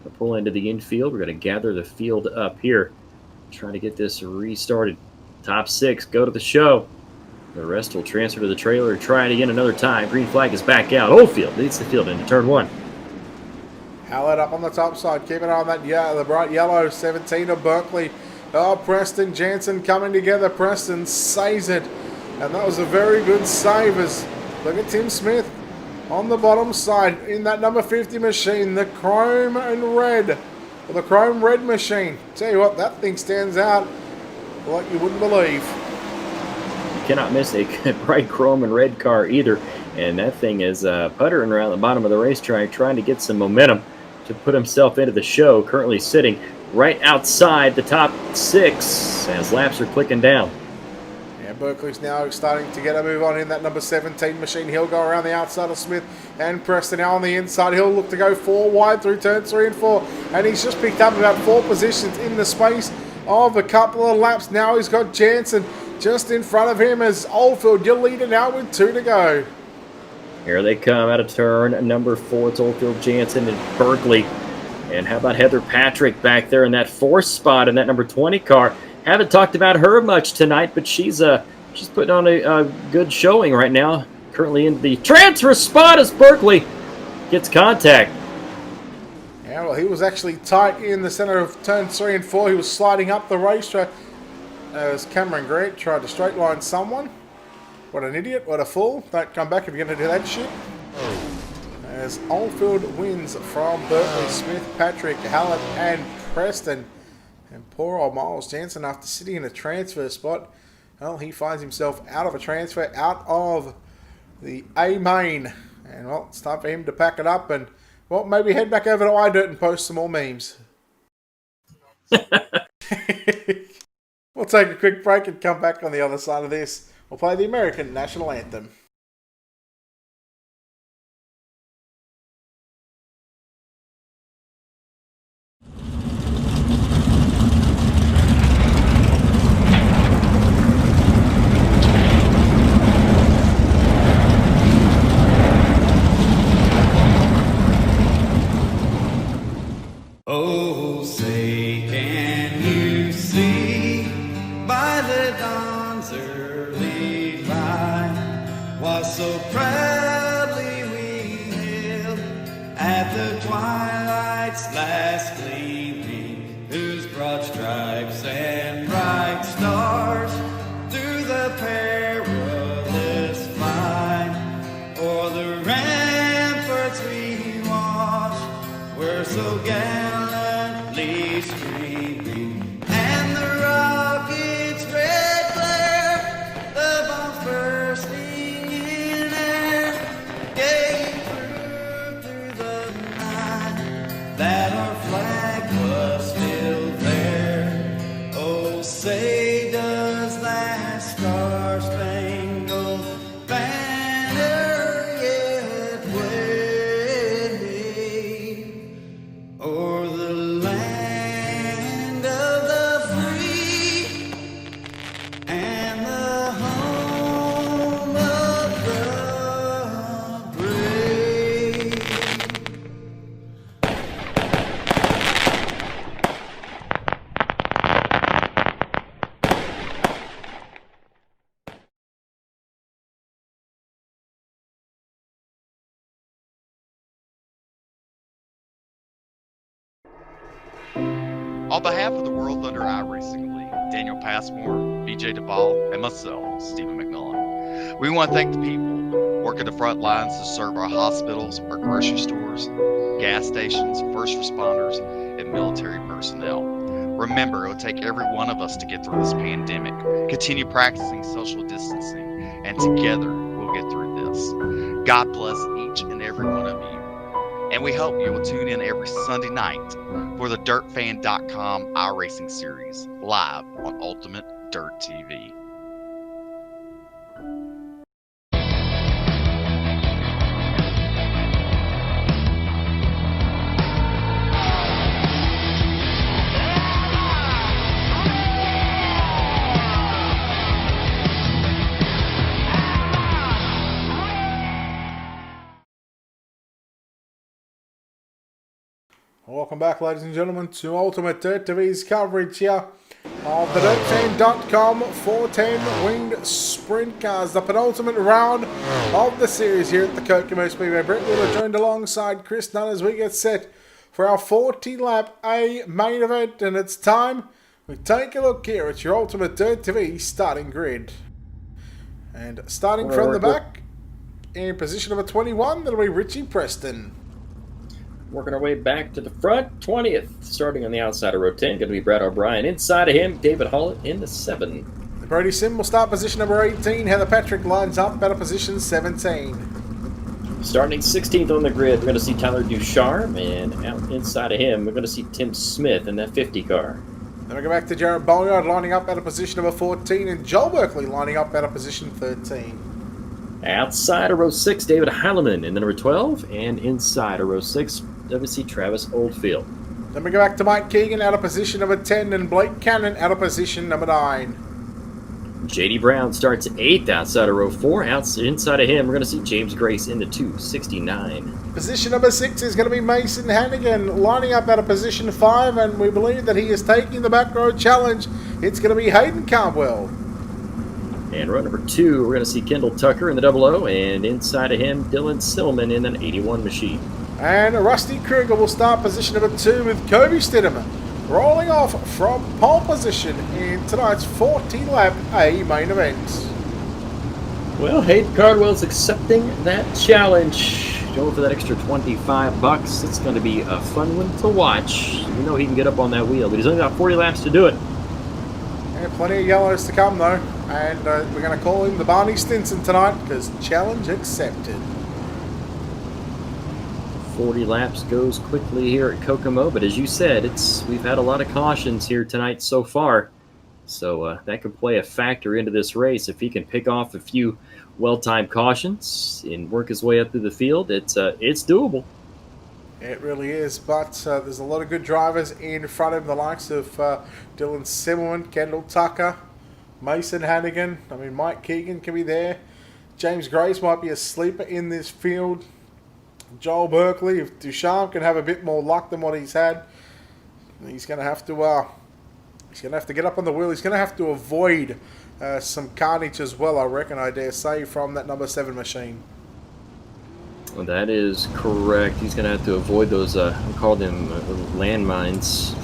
will pull into the infield. We're going to gather the field up here. Trying to get this restarted. Top 6 go to the show. The rest will transfer to the trailer and try it again another time. Green flag is back out. Oldfield leads the field into turn 1. Hallett up on the top side. Keep an eye on that, the bright yellow 17 of Berkeley. Oh, Preston, Jansen coming together. Preston saves it. And that was a very good save as look at Tim Smith on the bottom side in that number 50 machine. The chrome and red. The chrome red machine. Tell you what, that thing stands out like you wouldn't believe. You cannot miss a bright chrome and red car either. And that thing is puttering around the bottom of the racetrack, trying to get some momentum to put himself into the show. Currently sitting right outside the top 6 as laps are clicking down. Yeah, Berkeley's now starting to get a move on in that number 17 machine. He'll go around the outside of Smith and Preston now on the inside. He'll look to go 4 wide through turns 3 and 4. And he's just picked up about 4 positions in the space of a couple of laps. Now he's got Jansen just in front of him as Oldfield, your leader now with 2 to go. Here they come out of turn number 4. It's Oldfield, Jansen, and Berkeley. And how about Heather Patrick back there in that 4th spot in that number 20 car? Haven't talked about her much tonight, but she's putting on a good showing right now. Currently in the transfer spot as Berkeley gets contact. Yeah, well, he was actually tight in the center of turns 3 and 4. He was sliding up the racetrack as Cameron Grant tried to straight line someone. What an idiot, what a fool. Don't come back if you're going to do that shit. As Oldfield wins from Berkeley, Smith, Patrick, Hallett, and Preston. And poor old Miles Jansen, after sitting in a transfer spot, well, he finds himself out of a transfer, out of the A main. And, well, it's time for him to pack it up and, well, maybe head back over to iDirt and post some more memes. We'll take a quick break and come back on the other side of this we'll play the American national anthem. Oh, say, can you see by the dawn's early light what so proudly we hailed at the twilight's last gleaming, whose broad stripes and bright stars through the perilous fight o'er the ramparts we watched were so gallantly streaming, and the rocket's red glare, the bombs bursting in air, gave proof through the night that our flag was still there. Oh, say does that star-spangled banner yet wave o'er the land of the free and the home of the brave? On behalf of the World Thunder iRacing League, Daniel Passmore, BJ Duvall, and myself, Stephen McMillan, we want to thank the people working the front lines to serve our hospitals, our grocery stores, gas stations, first responders, and military personnel. Remember, it will take every one of us to get through this pandemic. Continue practicing social distancing, and together we'll get through this. God bless each and every one of you. And we hope you will tune in every Sunday night for the DirtFan.com iRacing series, live on Ultimate Dirt TV. Welcome back, ladies and gentlemen, to Ultimate Dirt TV's coverage here of the DirtFan.com 410 Winged Sprint Cars, the penultimate round of the series here at the Kokomo Speedway. Brett Wheeler joined alongside Chris Nunn as we get set for our 40-lap A main event, and it's time we take a look here at your Ultimate Dirt TV starting grid. And starting from the back, in position number 21, that'll be Richie Preston. Working our way back to the front, 20th, starting on the outside of row 10, going to be Brad O'Brien. Inside of him, David Hollett in the 7. Brody Sim will start position number 18. Heather Patrick lines up at a position 17. Starting 16th on the grid, we're going to see Tyler Ducharme, and out inside of him, we're going to see Tim Smith in that 50 car. Then we go back to Jared Boneyard lining up at a position number 14, and Joel Berkeley lining up at a position 13. Outside of row 6, David Heileman in the number 12, and inside of row 6, WC Travis Oldfield. Then we go back to Mike Keegan out of position number 10 and Blake Cannon out of position number 9. JD Brown starts 8th outside of row 4. Inside of him, we're going to see James Grace in the 269. Position number 6 is going to be Mason Hannigan lining up out of position 5, and we believe that he is taking the back row challenge. It's going to be Hayden Cardwell. And row number 2, we're going to see Kendall Tucker in the 00, and inside of him, Dylan Silman in an 81 machine. And Rusty Kruger will start position number 2 with Kobe Stidham rolling off from pole position in tonight's 40-lap A main event. Well, Hayden Cardwell's accepting that challenge. Going for that extra $25. It's going to be a fun one to watch. You know he can get up on that wheel, but he's only got 40 laps to do it. And plenty of yellows to come, though. And we're going to call him the Barney Stinson tonight because challenge accepted. 40 laps goes quickly here at Kokomo, but as you said, we've had a lot of cautions here tonight so far. So that could play a factor into this race. If he can pick off a few well-timed cautions and work his way up through the field, it's doable. It really is, but there's a lot of good drivers in front of him, the likes of Dylan Simmerman, Kendall Tucker, Mason Hannigan. I mean, Mike Keegan can be there. James Grace might be a sleeper in this field. Joel Berkeley, if Duchamp can have a bit more luck than what he's had, he's going to have to get up on the wheel. He's going to have to avoid some carnage as well, I reckon, I dare say, from that number 7 machine. Well, that is correct. He's going to have to avoid those, we call them landmines,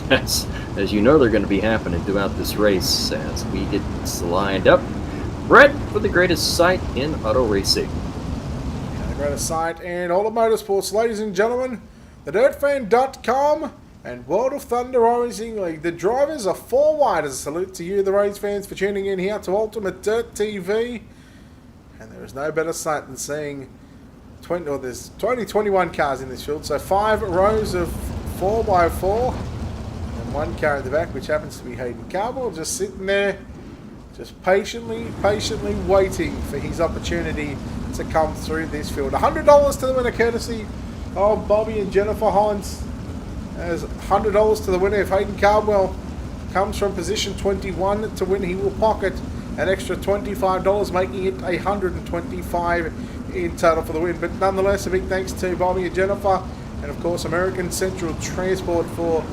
as you know they're going to be happening throughout this race as we get lined up. Brett for the greatest sight in auto racing. The greatest sight in all of motorsports, ladies and gentlemen, thedirtfan.com and World of Thunder Racing League. The drivers are 4 wide. As a salute to you, the race fans, for tuning in here to Ultimate Dirt TV. And there is no better sight than seeing there's 21 cars in this field, so 5 rows of 4x4 and 1 car in the back, which happens to be Hayden Carbell, just sitting there, just patiently waiting for his opportunity to come through this field. $100 to the winner, courtesy of Bobby and Jennifer Hines. As $100 to the winner. If Hayden Carbell comes from position 21 to win, he will pocket an extra $25, making it $125 in total for the win. But nonetheless, a big thanks to Bobby and Jennifer, and of course American Central Transport for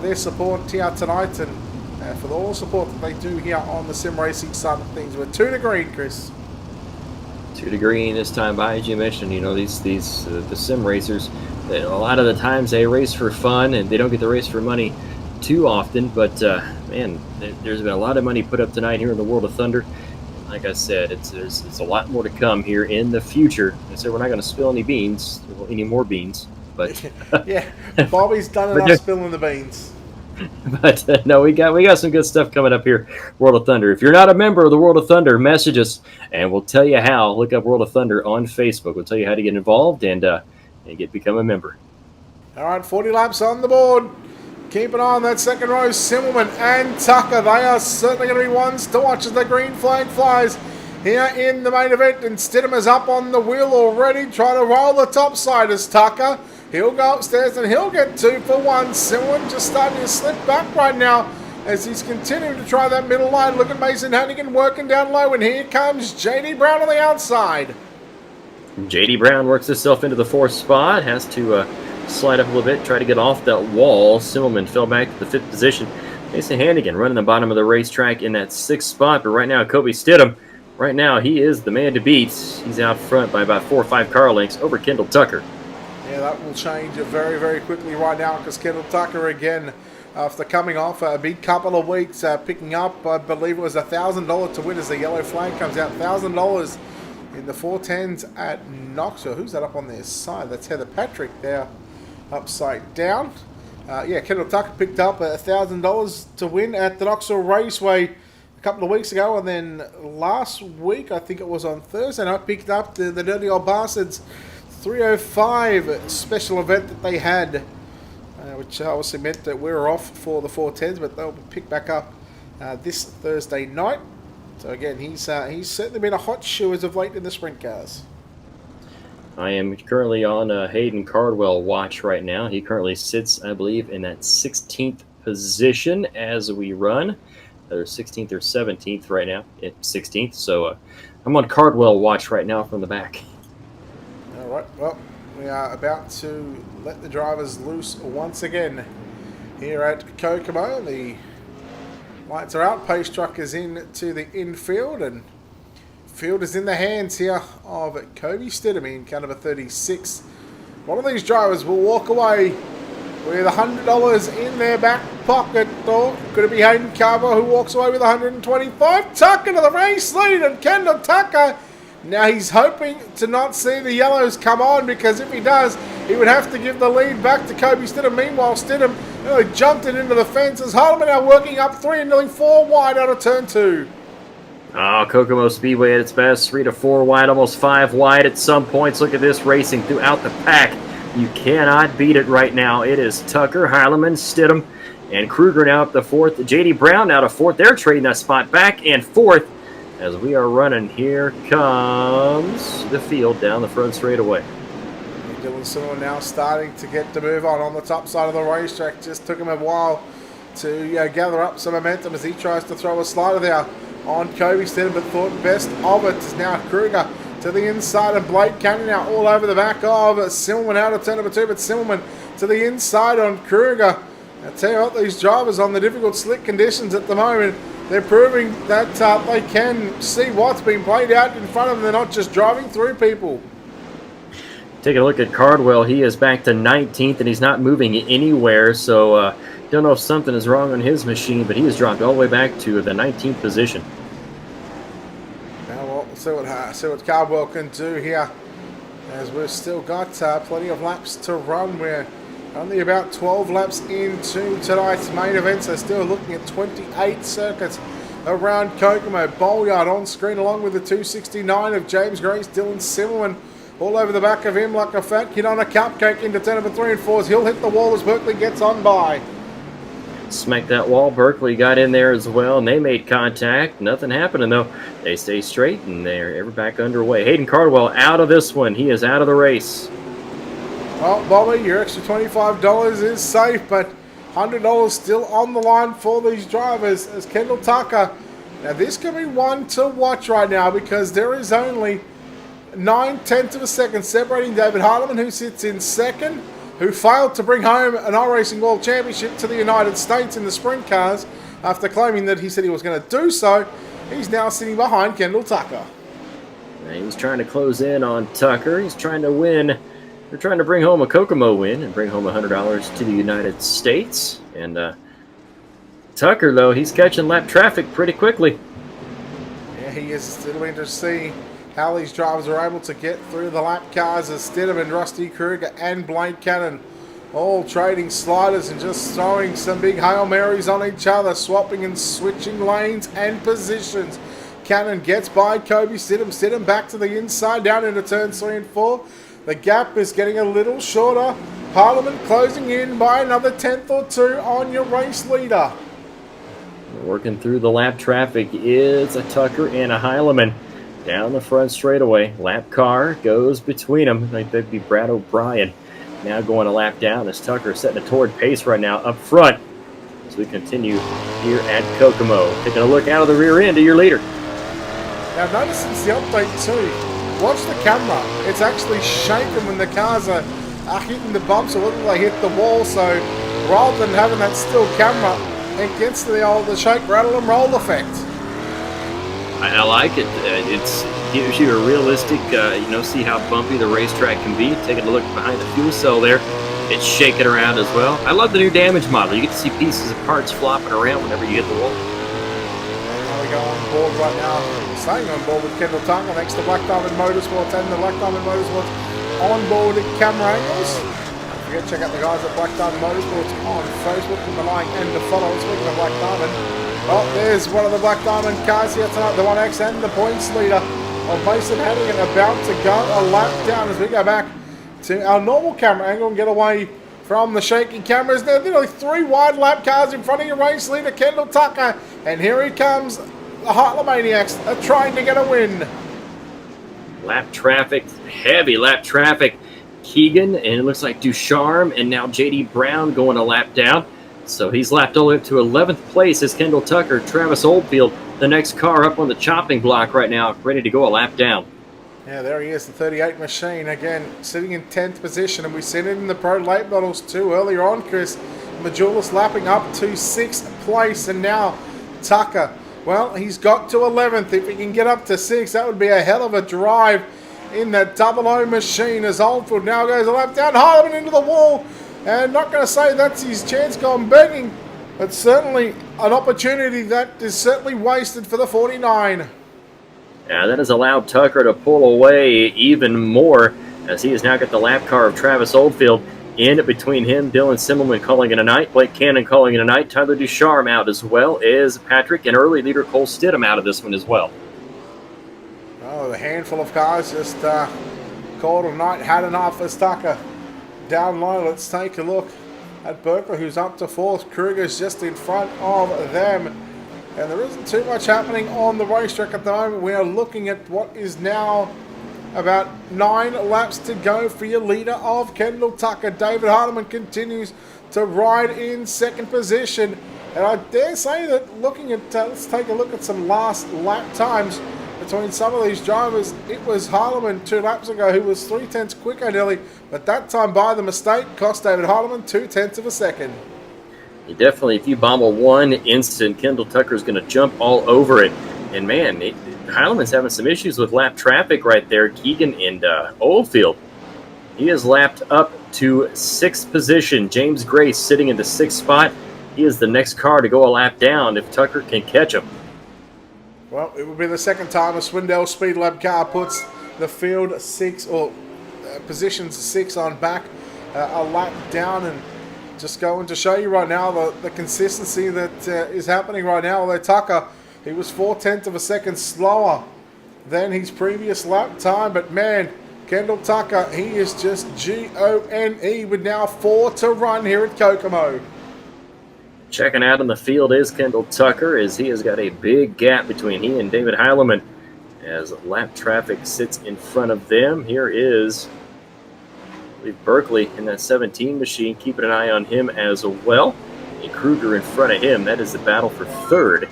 their support here tonight, and for all the support that they do here on the sim racing side of things. We're 2 to green, Chris. 2 to green this time by, as you mentioned. You know, the sim racers, a lot of the times they race for fun and they don't get to race for money too often. But man, there's been a lot of money put up tonight here in the World of Thunder. Like I said, it's a lot more to come here in the future. I said we're not going to spill any more beans, but yeah, Bobby's done enough spilling the beans. But no, we got some good stuff coming up here, World of Thunder. If you're not a member of the World of Thunder, message us and we'll tell you how. Look up World of Thunder on Facebook. We'll tell you how to get involved and become a member. All right, 40 laps on the board. Keep an eye on that second row. Simmelman and Tucker, they are certainly going to be ones to watch as the green flag flies here in the main event. And Stidham is up on the wheel already, trying to roll the top side as Tucker. He'll go upstairs and he'll get 2 for 1. Simmelman just starting to slip back right now as he's continuing to try that middle line. Look at Mason Hannigan working down low, and here comes J.D. Brown on the outside. J.D. Brown works himself into the 4th spot, has to slide up a little bit, try to get off that wall. Simmelman fell back to the 5th position. Mason Hannigan running the bottom of the racetrack in that 6th spot, but right now Kobe Stidham, right now he is the man to beat. He's out front by about 4 or 5 car lengths over Kendall Tucker. Yeah, that will change very, very quickly right now, because Kendall Tucker again, after coming off a big couple of weeks, picking up, I believe it was $1,000 to win as the yellow flag comes out. $1,000 in the 410s at Knoxville. Who's that up on their side? That's Heather Patrick there, upside down. Kendall Tucker picked up $1,000 to win at the Knoxville Raceway a couple of weeks ago, and then last week, I think it was on Thursday night, picked up the Dirty Old Bastards 305 special event that they had, which obviously meant that we were off for the 410s, but they'll be picked back up this Thursday night. So again, he's certainly been a hot shoe as of late in the sprint cars. I am currently on Hayden Cardwell watch right now. He currently sits, I believe, in that 16th position as we run. Either 16th or 17th right now. 16th. So I'm on Cardwell watch right now from the back. All right. Well, we are about to let the drivers loose once again here at Kokomo. The lights are out. Pace truck is in to the infield, and field is in the hands here of Kobe Stidham in kind of a 36. One of these drivers will walk away with $100 in their back pocket. Or could it be Hayden Carbell who walks away with $125? Tucker to the race lead, and Kendall Tucker. Now he's hoping to not see the yellows come on, because if he does, he would have to give the lead back to Kobe Stidham. Meanwhile, Stidham jumped it into the fences. Harleman now working up 3 and nearly 4 wide out of turn 2. Oh, Kokomo Speedway at its best, 3 to 4 wide, almost 5 wide at some points. Look at this racing throughout the pack. You cannot beat it right now. It is Tucker, Harleman, Stidham, And Kruger now up to fourth. J.D. Brown now to fourth. They're trading that spot back and forth as we are running. Here comes the field down the front straightaway. Dylan Silverman now starting to get the move on the top side of the racetrack. Just took him a while to gather up some momentum as he tries to throw a slider there on Kobe Stidham, but thought best of it. Is now Kruger to the inside, and Blake Cannon now all over the back of Silverman out of turn number 2, but Silverman to the inside on Kruger. I tell you what, these drivers on the difficult slick conditions at the moment, they're proving that they can see what's being played out in front of them. They're not just driving through people. Taking a look at Cardwell, he is back to 19th, and he's not moving anywhere, so don't know if something is wrong on his machine, but he has dropped all the way back to the 19th position. Now we'll see what Cardwell can do here, as we've still got plenty of laps to run. We're only about 12 laps into tonight's main event, so still looking at 28 circuits around Kokomo. Bolyard on screen along with the 269 of James Grace. Dylan Simmelman all over the back of him like a fat kid on a cupcake into turn number 3 and 4. He'll hit the wall as Berkeley gets on by. Smacked that wall. Berkeley got in there as well, and they made contact. Nothing happening, though. They stay straight, and they're ever back underway. Hayden Cardwell out of this one. He is out of the race. Well, Bobby, your extra $25 is safe, but $100 still on the line for these drivers as Kendall Tucker. Now, this could be one to watch right now because there is only 9/10 of a second separating David Harleman, who sits in second, who failed to bring home an iRacing World Championship to the United States in the sprint cars after claiming that he said he was going to do so. He's now sitting behind Kendall Tucker. He's trying to close in on Tucker. He's trying to win. They're trying to bring home a Kokomo win and bring home $100 to the United States. And Tucker, though, he's catching lap traffic pretty quickly. Yeah, he is. It'll be interesting to see how these drivers are able to get through the lap cars as Stidham and Rusty Kruger and Blake Cannon all trading sliders and just throwing some big Hail Marys on each other, swapping and switching lanes and positions. Cannon gets by Kobe Stidham. Stidham back to the inside, down into turns 3 and 4. The gap is getting a little shorter. Parliament closing in by another 10th or 2 on your race leader. Working through the lap traffic is a Tucker and a Heileman. Down the front straightaway. Lap car goes between them. I think that'd be Brad O'Brien. Now going a lap down as Tucker setting a torrid pace right now up front as we continue here at Kokomo. Taking a look out of the rear end of your leader. Now notice since the update too, watch the camera. It's actually shaking when the cars are hitting the bumps or whether they hit the wall. So rather than having that still camera, it gets to the shake, rattle and roll effect. I like it. It gives you a realistic, see how bumpy the racetrack can be. Taking a look behind the fuel cell there. It's shaking around as well. I love the new damage model. You get to see pieces of parts flopping around whenever you hit the wall. Now we go on board right now. Staying on board with Kendall Tucker next to Black Diamond Motorsports and the Black Diamond Motorsports on board at camera angles. Don't forget, check out the guys at Black Diamond Motorsports on Facebook and the like and the follow. Speaking of Black Diamond, well, there's one of the Black Diamond cars here tonight, the 1X and the points leader of Mason Hannigan about to go a lap down as we go back to our normal camera angle and get away from the shaky cameras. There are literally 3 wide lap cars in front of your race leader, Kendall Tucker. And here he comes, the Heartlemaniacs are trying to get a win. Lap traffic, heavy lap traffic. Keegan, and it looks like Ducharme, and now J.D. Brown going a lap down. So he's lapped all the way up to 11th place as Kendall Tucker, Travis Oldfield, the next car up on the chopping block right now, ready to go a lap down. Yeah, there he is, the 38 machine, again, sitting in 10th position, and we've seen it in the Pro Late Models too earlier on, Chris. Majulis lapping up to 6th place, and now Tucker, well, he's got to 11th. If he can get up to 6th, that would be a hell of a drive in that 00 machine as Oldfield now goes a lap down, Harleman into the wall, and not going to say that's his chance gone begging, but certainly an opportunity that is certainly wasted for the 49. Yeah, that has allowed Tucker to pull away even more as he has now got the lap car of Travis Oldfield in between him. Dylan Simmelman calling it a night. Blake Cannon calling it a night. Tyler Ducharme out as well as Patrick and early leader Cole Stidham out of this one as well. Oh, a handful of cars just called a night, had enough as Tucker down low. Let's take a look at Berkeley, who's up to 4th. Kruger's just in front of them. And there isn't too much happening on the racetrack at the moment. We are looking at what is now about 9 laps to go for your leader of Kendall Tucker. David Hardeman continues to ride in 2nd position. And I dare say that looking at, let's take a look at some last lap times between some of these drivers. It was Hardeman 2 laps ago who was 3/10 quicker nearly, but that time by the mistake cost David Hardeman 2/10 of a second. You definitely, if you bobble one instant, Kendall Tucker's going to jump all over it. And man, Heileman's having some issues with lap traffic right there. Keegan and Oldfield. He is lapped up to 6th position. James Grace sitting in the 6th spot. He is the next car to go a lap down if Tucker can catch him. Well, it will be the second time a Swindell Speed Lab car puts the field 6 or positions 6 on back a lap down, and just going to show you right now the consistency that is happening right now. Although Tucker, he was 4/10 of a second slower than his previous lap time, but man, Kendall Tucker, he is just Gone with now 4 to run here at Kokomo. Checking out in the field is Kendall Tucker, as he has got a big gap between he and David Heileman as lap traffic sits in front of them. Here is Berkeley in that 17 machine, keeping an eye on him as well. And Kruger in front of him. That is the battle for 3rd.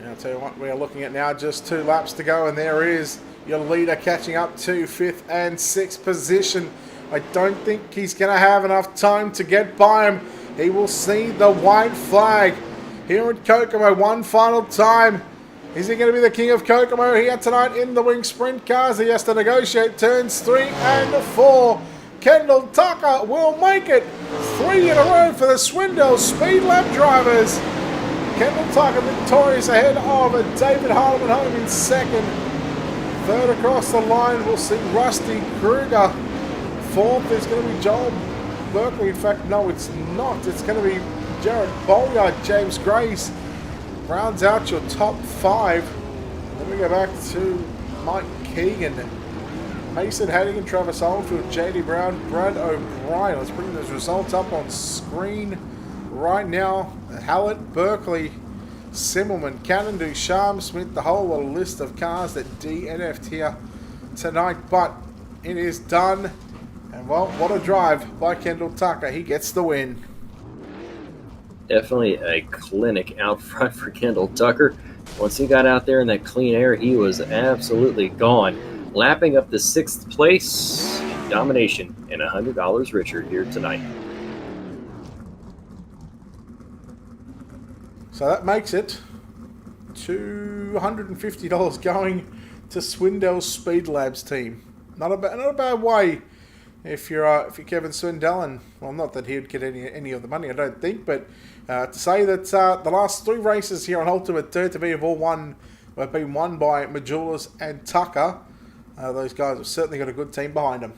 I'll tell you what, we are looking at now just 2 laps to go, and there is your leader catching up to 5th and 6th position. I don't think he's going to have enough time to get by him. He will see the white flag here at Kokomo one final time. Is he going to be the king of Kokomo here tonight in the Wing Sprint Cars? He has to negotiate turns 3 and 4. Kendall Tucker will make it 3 in a row for the Swindell Speed Lab drivers. Kendall Tucker victorious ahead of David Hardeman home in 2nd. 3rd across the line, we'll see Rusty Kruger. 4th is going to be Joel Berkeley. In fact, no, it's not. It's going to be Jared Bolyard. James Grace rounds out your top 5. Then we go back to Mike Keegan, Mason Hadigan, Travis Oldfield, JD Brown, Brad O'Brien. Let's bring those results up on screen right now. Hallett, Berkeley, Simmelman, Cannon, Ducharme, Smith, the whole little list of cars that DNF'd here tonight. But it is done. And well, what a drive by Kendall Tucker. He gets the win. Definitely a clinic out front for Kendall Tucker. Once he got out there in that clean air, he was absolutely gone. Lapping up the 6th place, domination, and $100 richer here tonight. So that makes it $250 going to Swindell Speed Labs team. Not a bad way. If you're Kevin Swindell, and well, not that he'd get any of the money, I don't think, but to say that the last 3 races here on Ultimate Dirt to be have been won by Majulas and Tucker. Those guys have certainly got a good team behind them.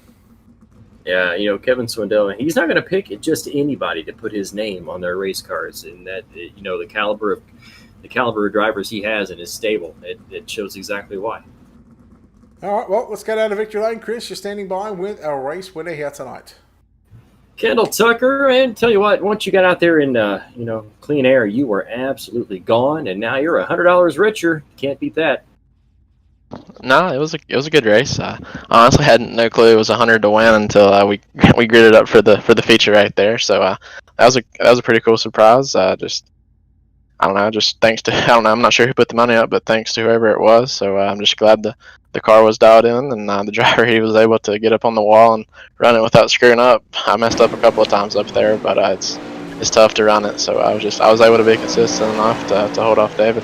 Yeah, Kevin Swindell, he's not going to pick just anybody to put his name on their race cars, and that the caliber of drivers he has in his stable, it shows exactly why. All right, well, let's go down to victory lane. Chris, you're standing by with our race winner here tonight. Kendall Tucker, and tell you what, once you got out there in clean air, you were absolutely gone, and now you're $100 richer. Can't beat that. No, it was a good race. I honestly had no clue it was 100 to win until we gridded up for the feature right there. So that was a pretty cool surprise. I don't know, just thanks to, I don't know, I'm not sure who put the money up, but thanks to whoever it was. So I'm just glad the car was dialed in, and the driver, he was able to get up on the wall and run it without screwing up. I messed up a couple of times up there, but it's tough to run it. So I was able to be consistent enough to hold off David.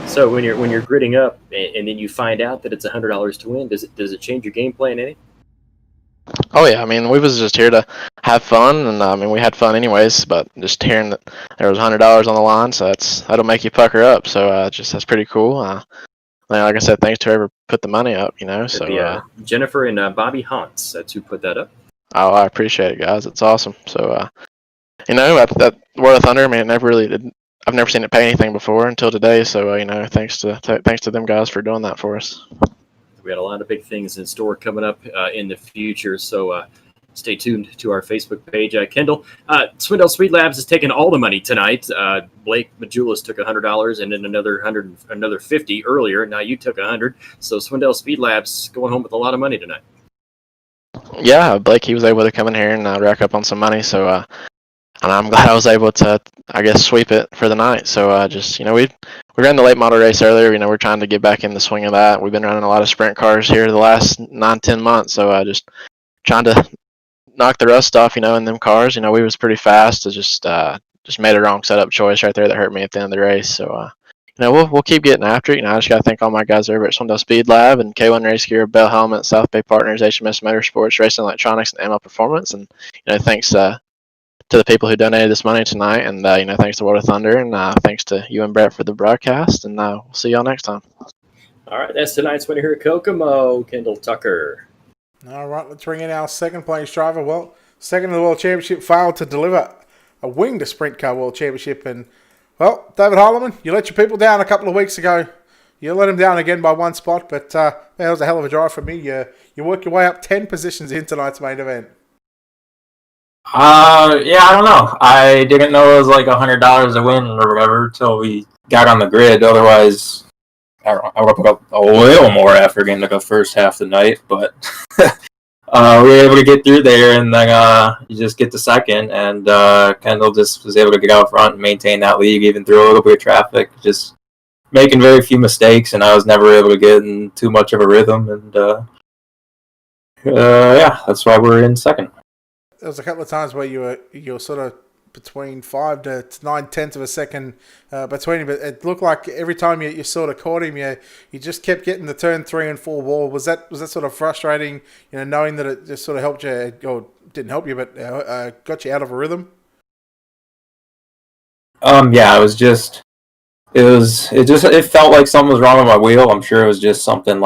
So when you're gridding up and then you find out that it's $100 to win, does it change your game plan any? Oh yeah, I mean, we was just here to have fun, and I mean, we had fun anyways. But just hearing that there was $100 on the line, so that'll make you pucker up. So that's pretty cool. Like I said, thanks to whoever put the money up. So Jennifer and Bobby Hans, that's who put that up. Oh, I appreciate it, guys. It's awesome. So that World of Thunder, I mean, I've never seen it pay anything before until today. So thanks to them guys for doing that for us. We got a lot of big things in store coming up in the future. So stay tuned to our Facebook page. Kendall, Swindell Speed Labs is taking all the money tonight. Blake Majulis took $100 and then another 50 earlier. Now you took 100. So Swindell Speed Labs going home with a lot of money tonight. Yeah, Blake, he was able to come in here and rack up on some money. So, and I'm glad I was able to, I guess, sweep it for the night. So, just we ran the late model race earlier. We're trying to get back in the swing of that. We've been running a lot of sprint cars here the last 9-10 months. So, just trying to knock the rust off, in them cars. We was pretty fast. It just made a wrong setup choice right there that hurt me at the end of the race. So, we'll keep getting after it. I just got to thank all my guys over at Swindell Speed Lab and K1 Race Gear, Bell Helmet, South Bay Partners, HMS Motorsports, Racing Electronics, and ML Performance. And, thanks to the people who donated this money tonight. And, thanks to World of Thunder. And thanks to you and Brett for the broadcast. And we'll see y'all next time. All right, that's tonight's winner here at Kokomo, Kendall Tucker. All right, let's bring in our second place driver. Well, second in the World Championship, failed to deliver a winged Sprint Car World Championship. And, well, David Holloman, you let your people down a couple of weeks ago. You let them down again by one spot, but that was a hell of a drive for me. You work your way up 10 positions in tonight's main event. Yeah, I don't know. I didn't know it was like $100 a win or whatever till we got on the grid. Otherwise, I would put up a little more effort into the first half of the night, but we were able to get through there, and then you just get to second, and Kendall just was able to get out front and maintain that lead even through a little bit of traffic, just making very few mistakes, and I was never able to get in too much of a rhythm, and yeah, that's why we're in second. There was a couple of times where you were sort of between 5 to 9/10 of a second between him, but it looked like every time you sort of caught him, you just kept getting the turn 3 and 4 wall. Was that sort of frustrating, knowing that it just sort of helped you, or didn't help you, but got you out of a rhythm? Yeah, it felt like something was wrong with my wheel. I'm sure it was just something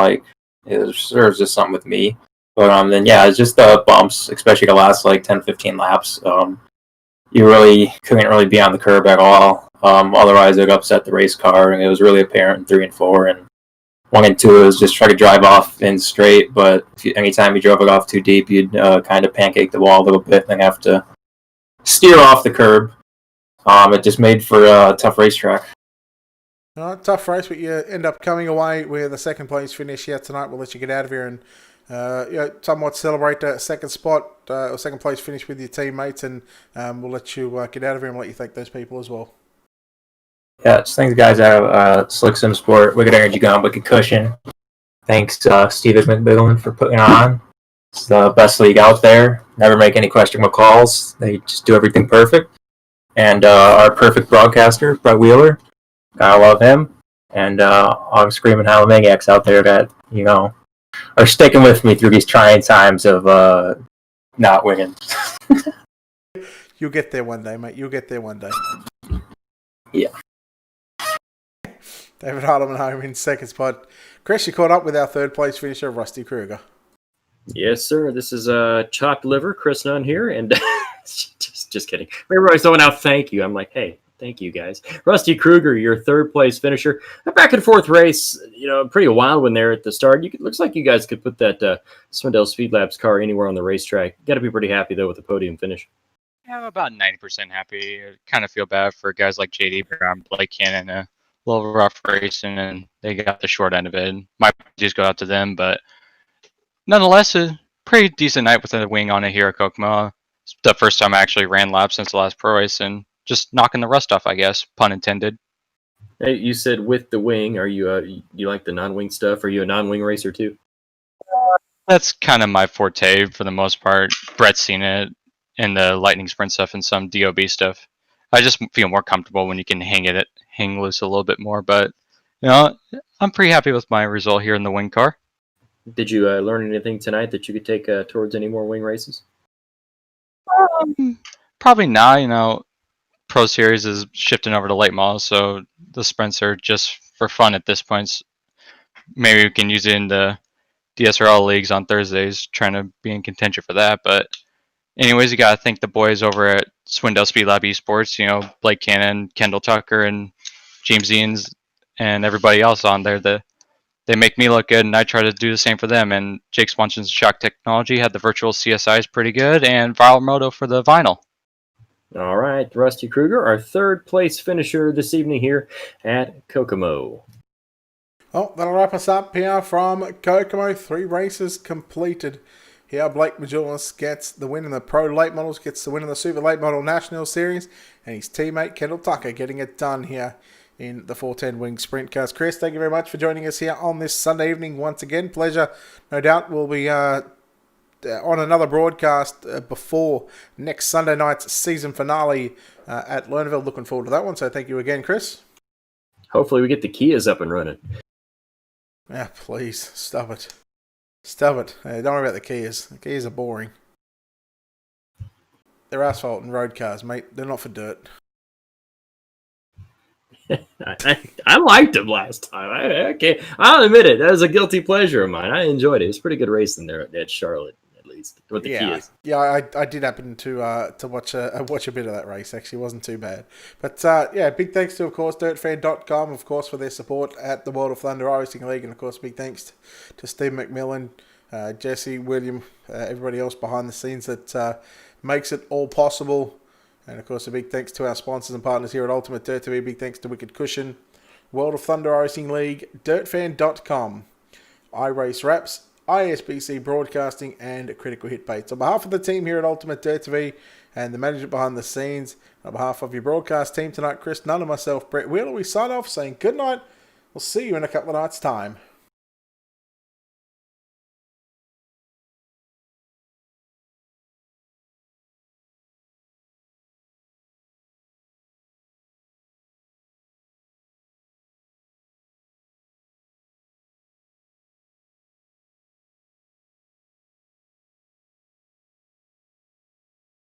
just something with me. But then yeah, it's just the bumps, especially the last 10-15 laps. You really couldn't really be on the curb at all. Otherwise, it would upset the race car, and it was really apparent in 3 and 4. And 1 and 2 was just try to drive off in straight, but anytime you drove it off too deep, you'd kind of pancake the wall a little bit and then have to steer off the curb. It just made for a tough racetrack. Tough race, but you end up coming away with a second place finish here tonight. We'll let you get out of here and somewhat celebrate that second spot or second place finish with your teammates, and we'll let you get out of here and let you thank those people as well. Yeah, just thanks guys out of Slick Sim Sport, Wicked Energy Gun, Wicked Cushion. Thanks Steve McMillan for putting it on. It's the best league out there. Never make any questionable calls. They just do everything perfect. And our perfect broadcaster, Brett Wheeler. Gotta love him. And all the screaming Halamaniacs out there that, are sticking with me through these trying times of not winning. You'll get there one day, mate. You'll get there one day. Yeah. David Hardeman home in second spot. Chris, you caught up with our third place finisher, Rusty Kruger. Yes, sir. This is chopped liver, Chris Nunn here, and just kidding. Everybody's throwing out thank you. I'm like, hey, thank you guys. Rusty Kruger, your third place finisher. A back and forth race, pretty wild one there at the start. Looks like you guys could put that Swindell Speed Labs car anywhere on the racetrack. Got to be pretty happy though with the podium finish. Yeah, I'm about 90% happy. I kind of feel bad for guys like JD Brown, Blake Cannon, a little rough racing, and they got the short end of it. My apologies go out to them, but nonetheless, a pretty decent night with a wing on it here at Kokomo. It's the first time I actually ran laps since the last pro race, and just knocking the rust off, I guess, pun intended. Hey, you said with the wing. Are you you like the non-wing stuff? Are you a non-wing racer too? That's kind of my forte for the most part. Brett's seen it in the lightning sprint stuff and some DOB stuff. I just feel more comfortable when you can hang loose a little bit more. But I'm pretty happy with my result here in the wing car. Did you learn anything tonight that you could take towards any more wing races? Probably not. Pro Series is shifting over to late models, so the sprints are just for fun at this point. Maybe we can use it in the DSRL leagues on Thursdays, trying to be in contention for that. But anyways, you got to thank the boys over at Swindell Speed Lab Esports, Blake Cannon, Kendall Tucker, and James Ians, and everybody else on there. The they make me look good, and I try to do the same for them. And Jake Swanson's Shock Technology had the virtual CSIs pretty good, and Viral Moto for the vinyl. All right, Rusty Kruger, our third place finisher this evening here at Kokomo. Oh, that'll wrap us up here from Kokomo. 3 races completed. Here, Blake Majulis gets the win in the Pro Late Models, gets the win in the Super Late Model National Series, and his teammate Kendall Tucker getting it done here in the 410 Wing Sprint Cars. Chris, thank you very much for joining us here on this Sunday evening once again. Pleasure. No doubt we'll be on another broadcast before next Sunday night's season finale at Lernerville. Looking forward to that one. So thank you again, Chris. Hopefully we get the Kias up and running. Yeah, please. Stop it. Stop it. Don't worry about the Kias. The Kias are boring. They're asphalt and road cars, mate. They're not for dirt. I liked them last time. I'll admit it. That was a guilty pleasure of mine. I enjoyed it. It was a pretty good racing there at Charlotte, at least, with the Kias. Yeah, I did happen to watch a bit of that race. Actually, it wasn't too bad. But yeah, big thanks to, of course, dirtfan.com, of course, for their support at the World of Thunder Racing League, and of course, big thanks to Steve McMillan, Jesse, William, everybody else behind the scenes that makes it all possible. And of course, a big thanks to our sponsors and partners here at Ultimate Dirt TV. Big thanks to Wicked Cushion, World of Thunder Racing League, dirtfan.com, iRace Wraps, ISBC Broadcasting, and Critical Hit Baits. On behalf of the team here at Ultimate Dirt TV and the management behind the scenes, on behalf of your broadcast team tonight, Chris Nunn and myself, Brett Wheeler, we sign off saying good night. We'll see you in a couple of nights' time.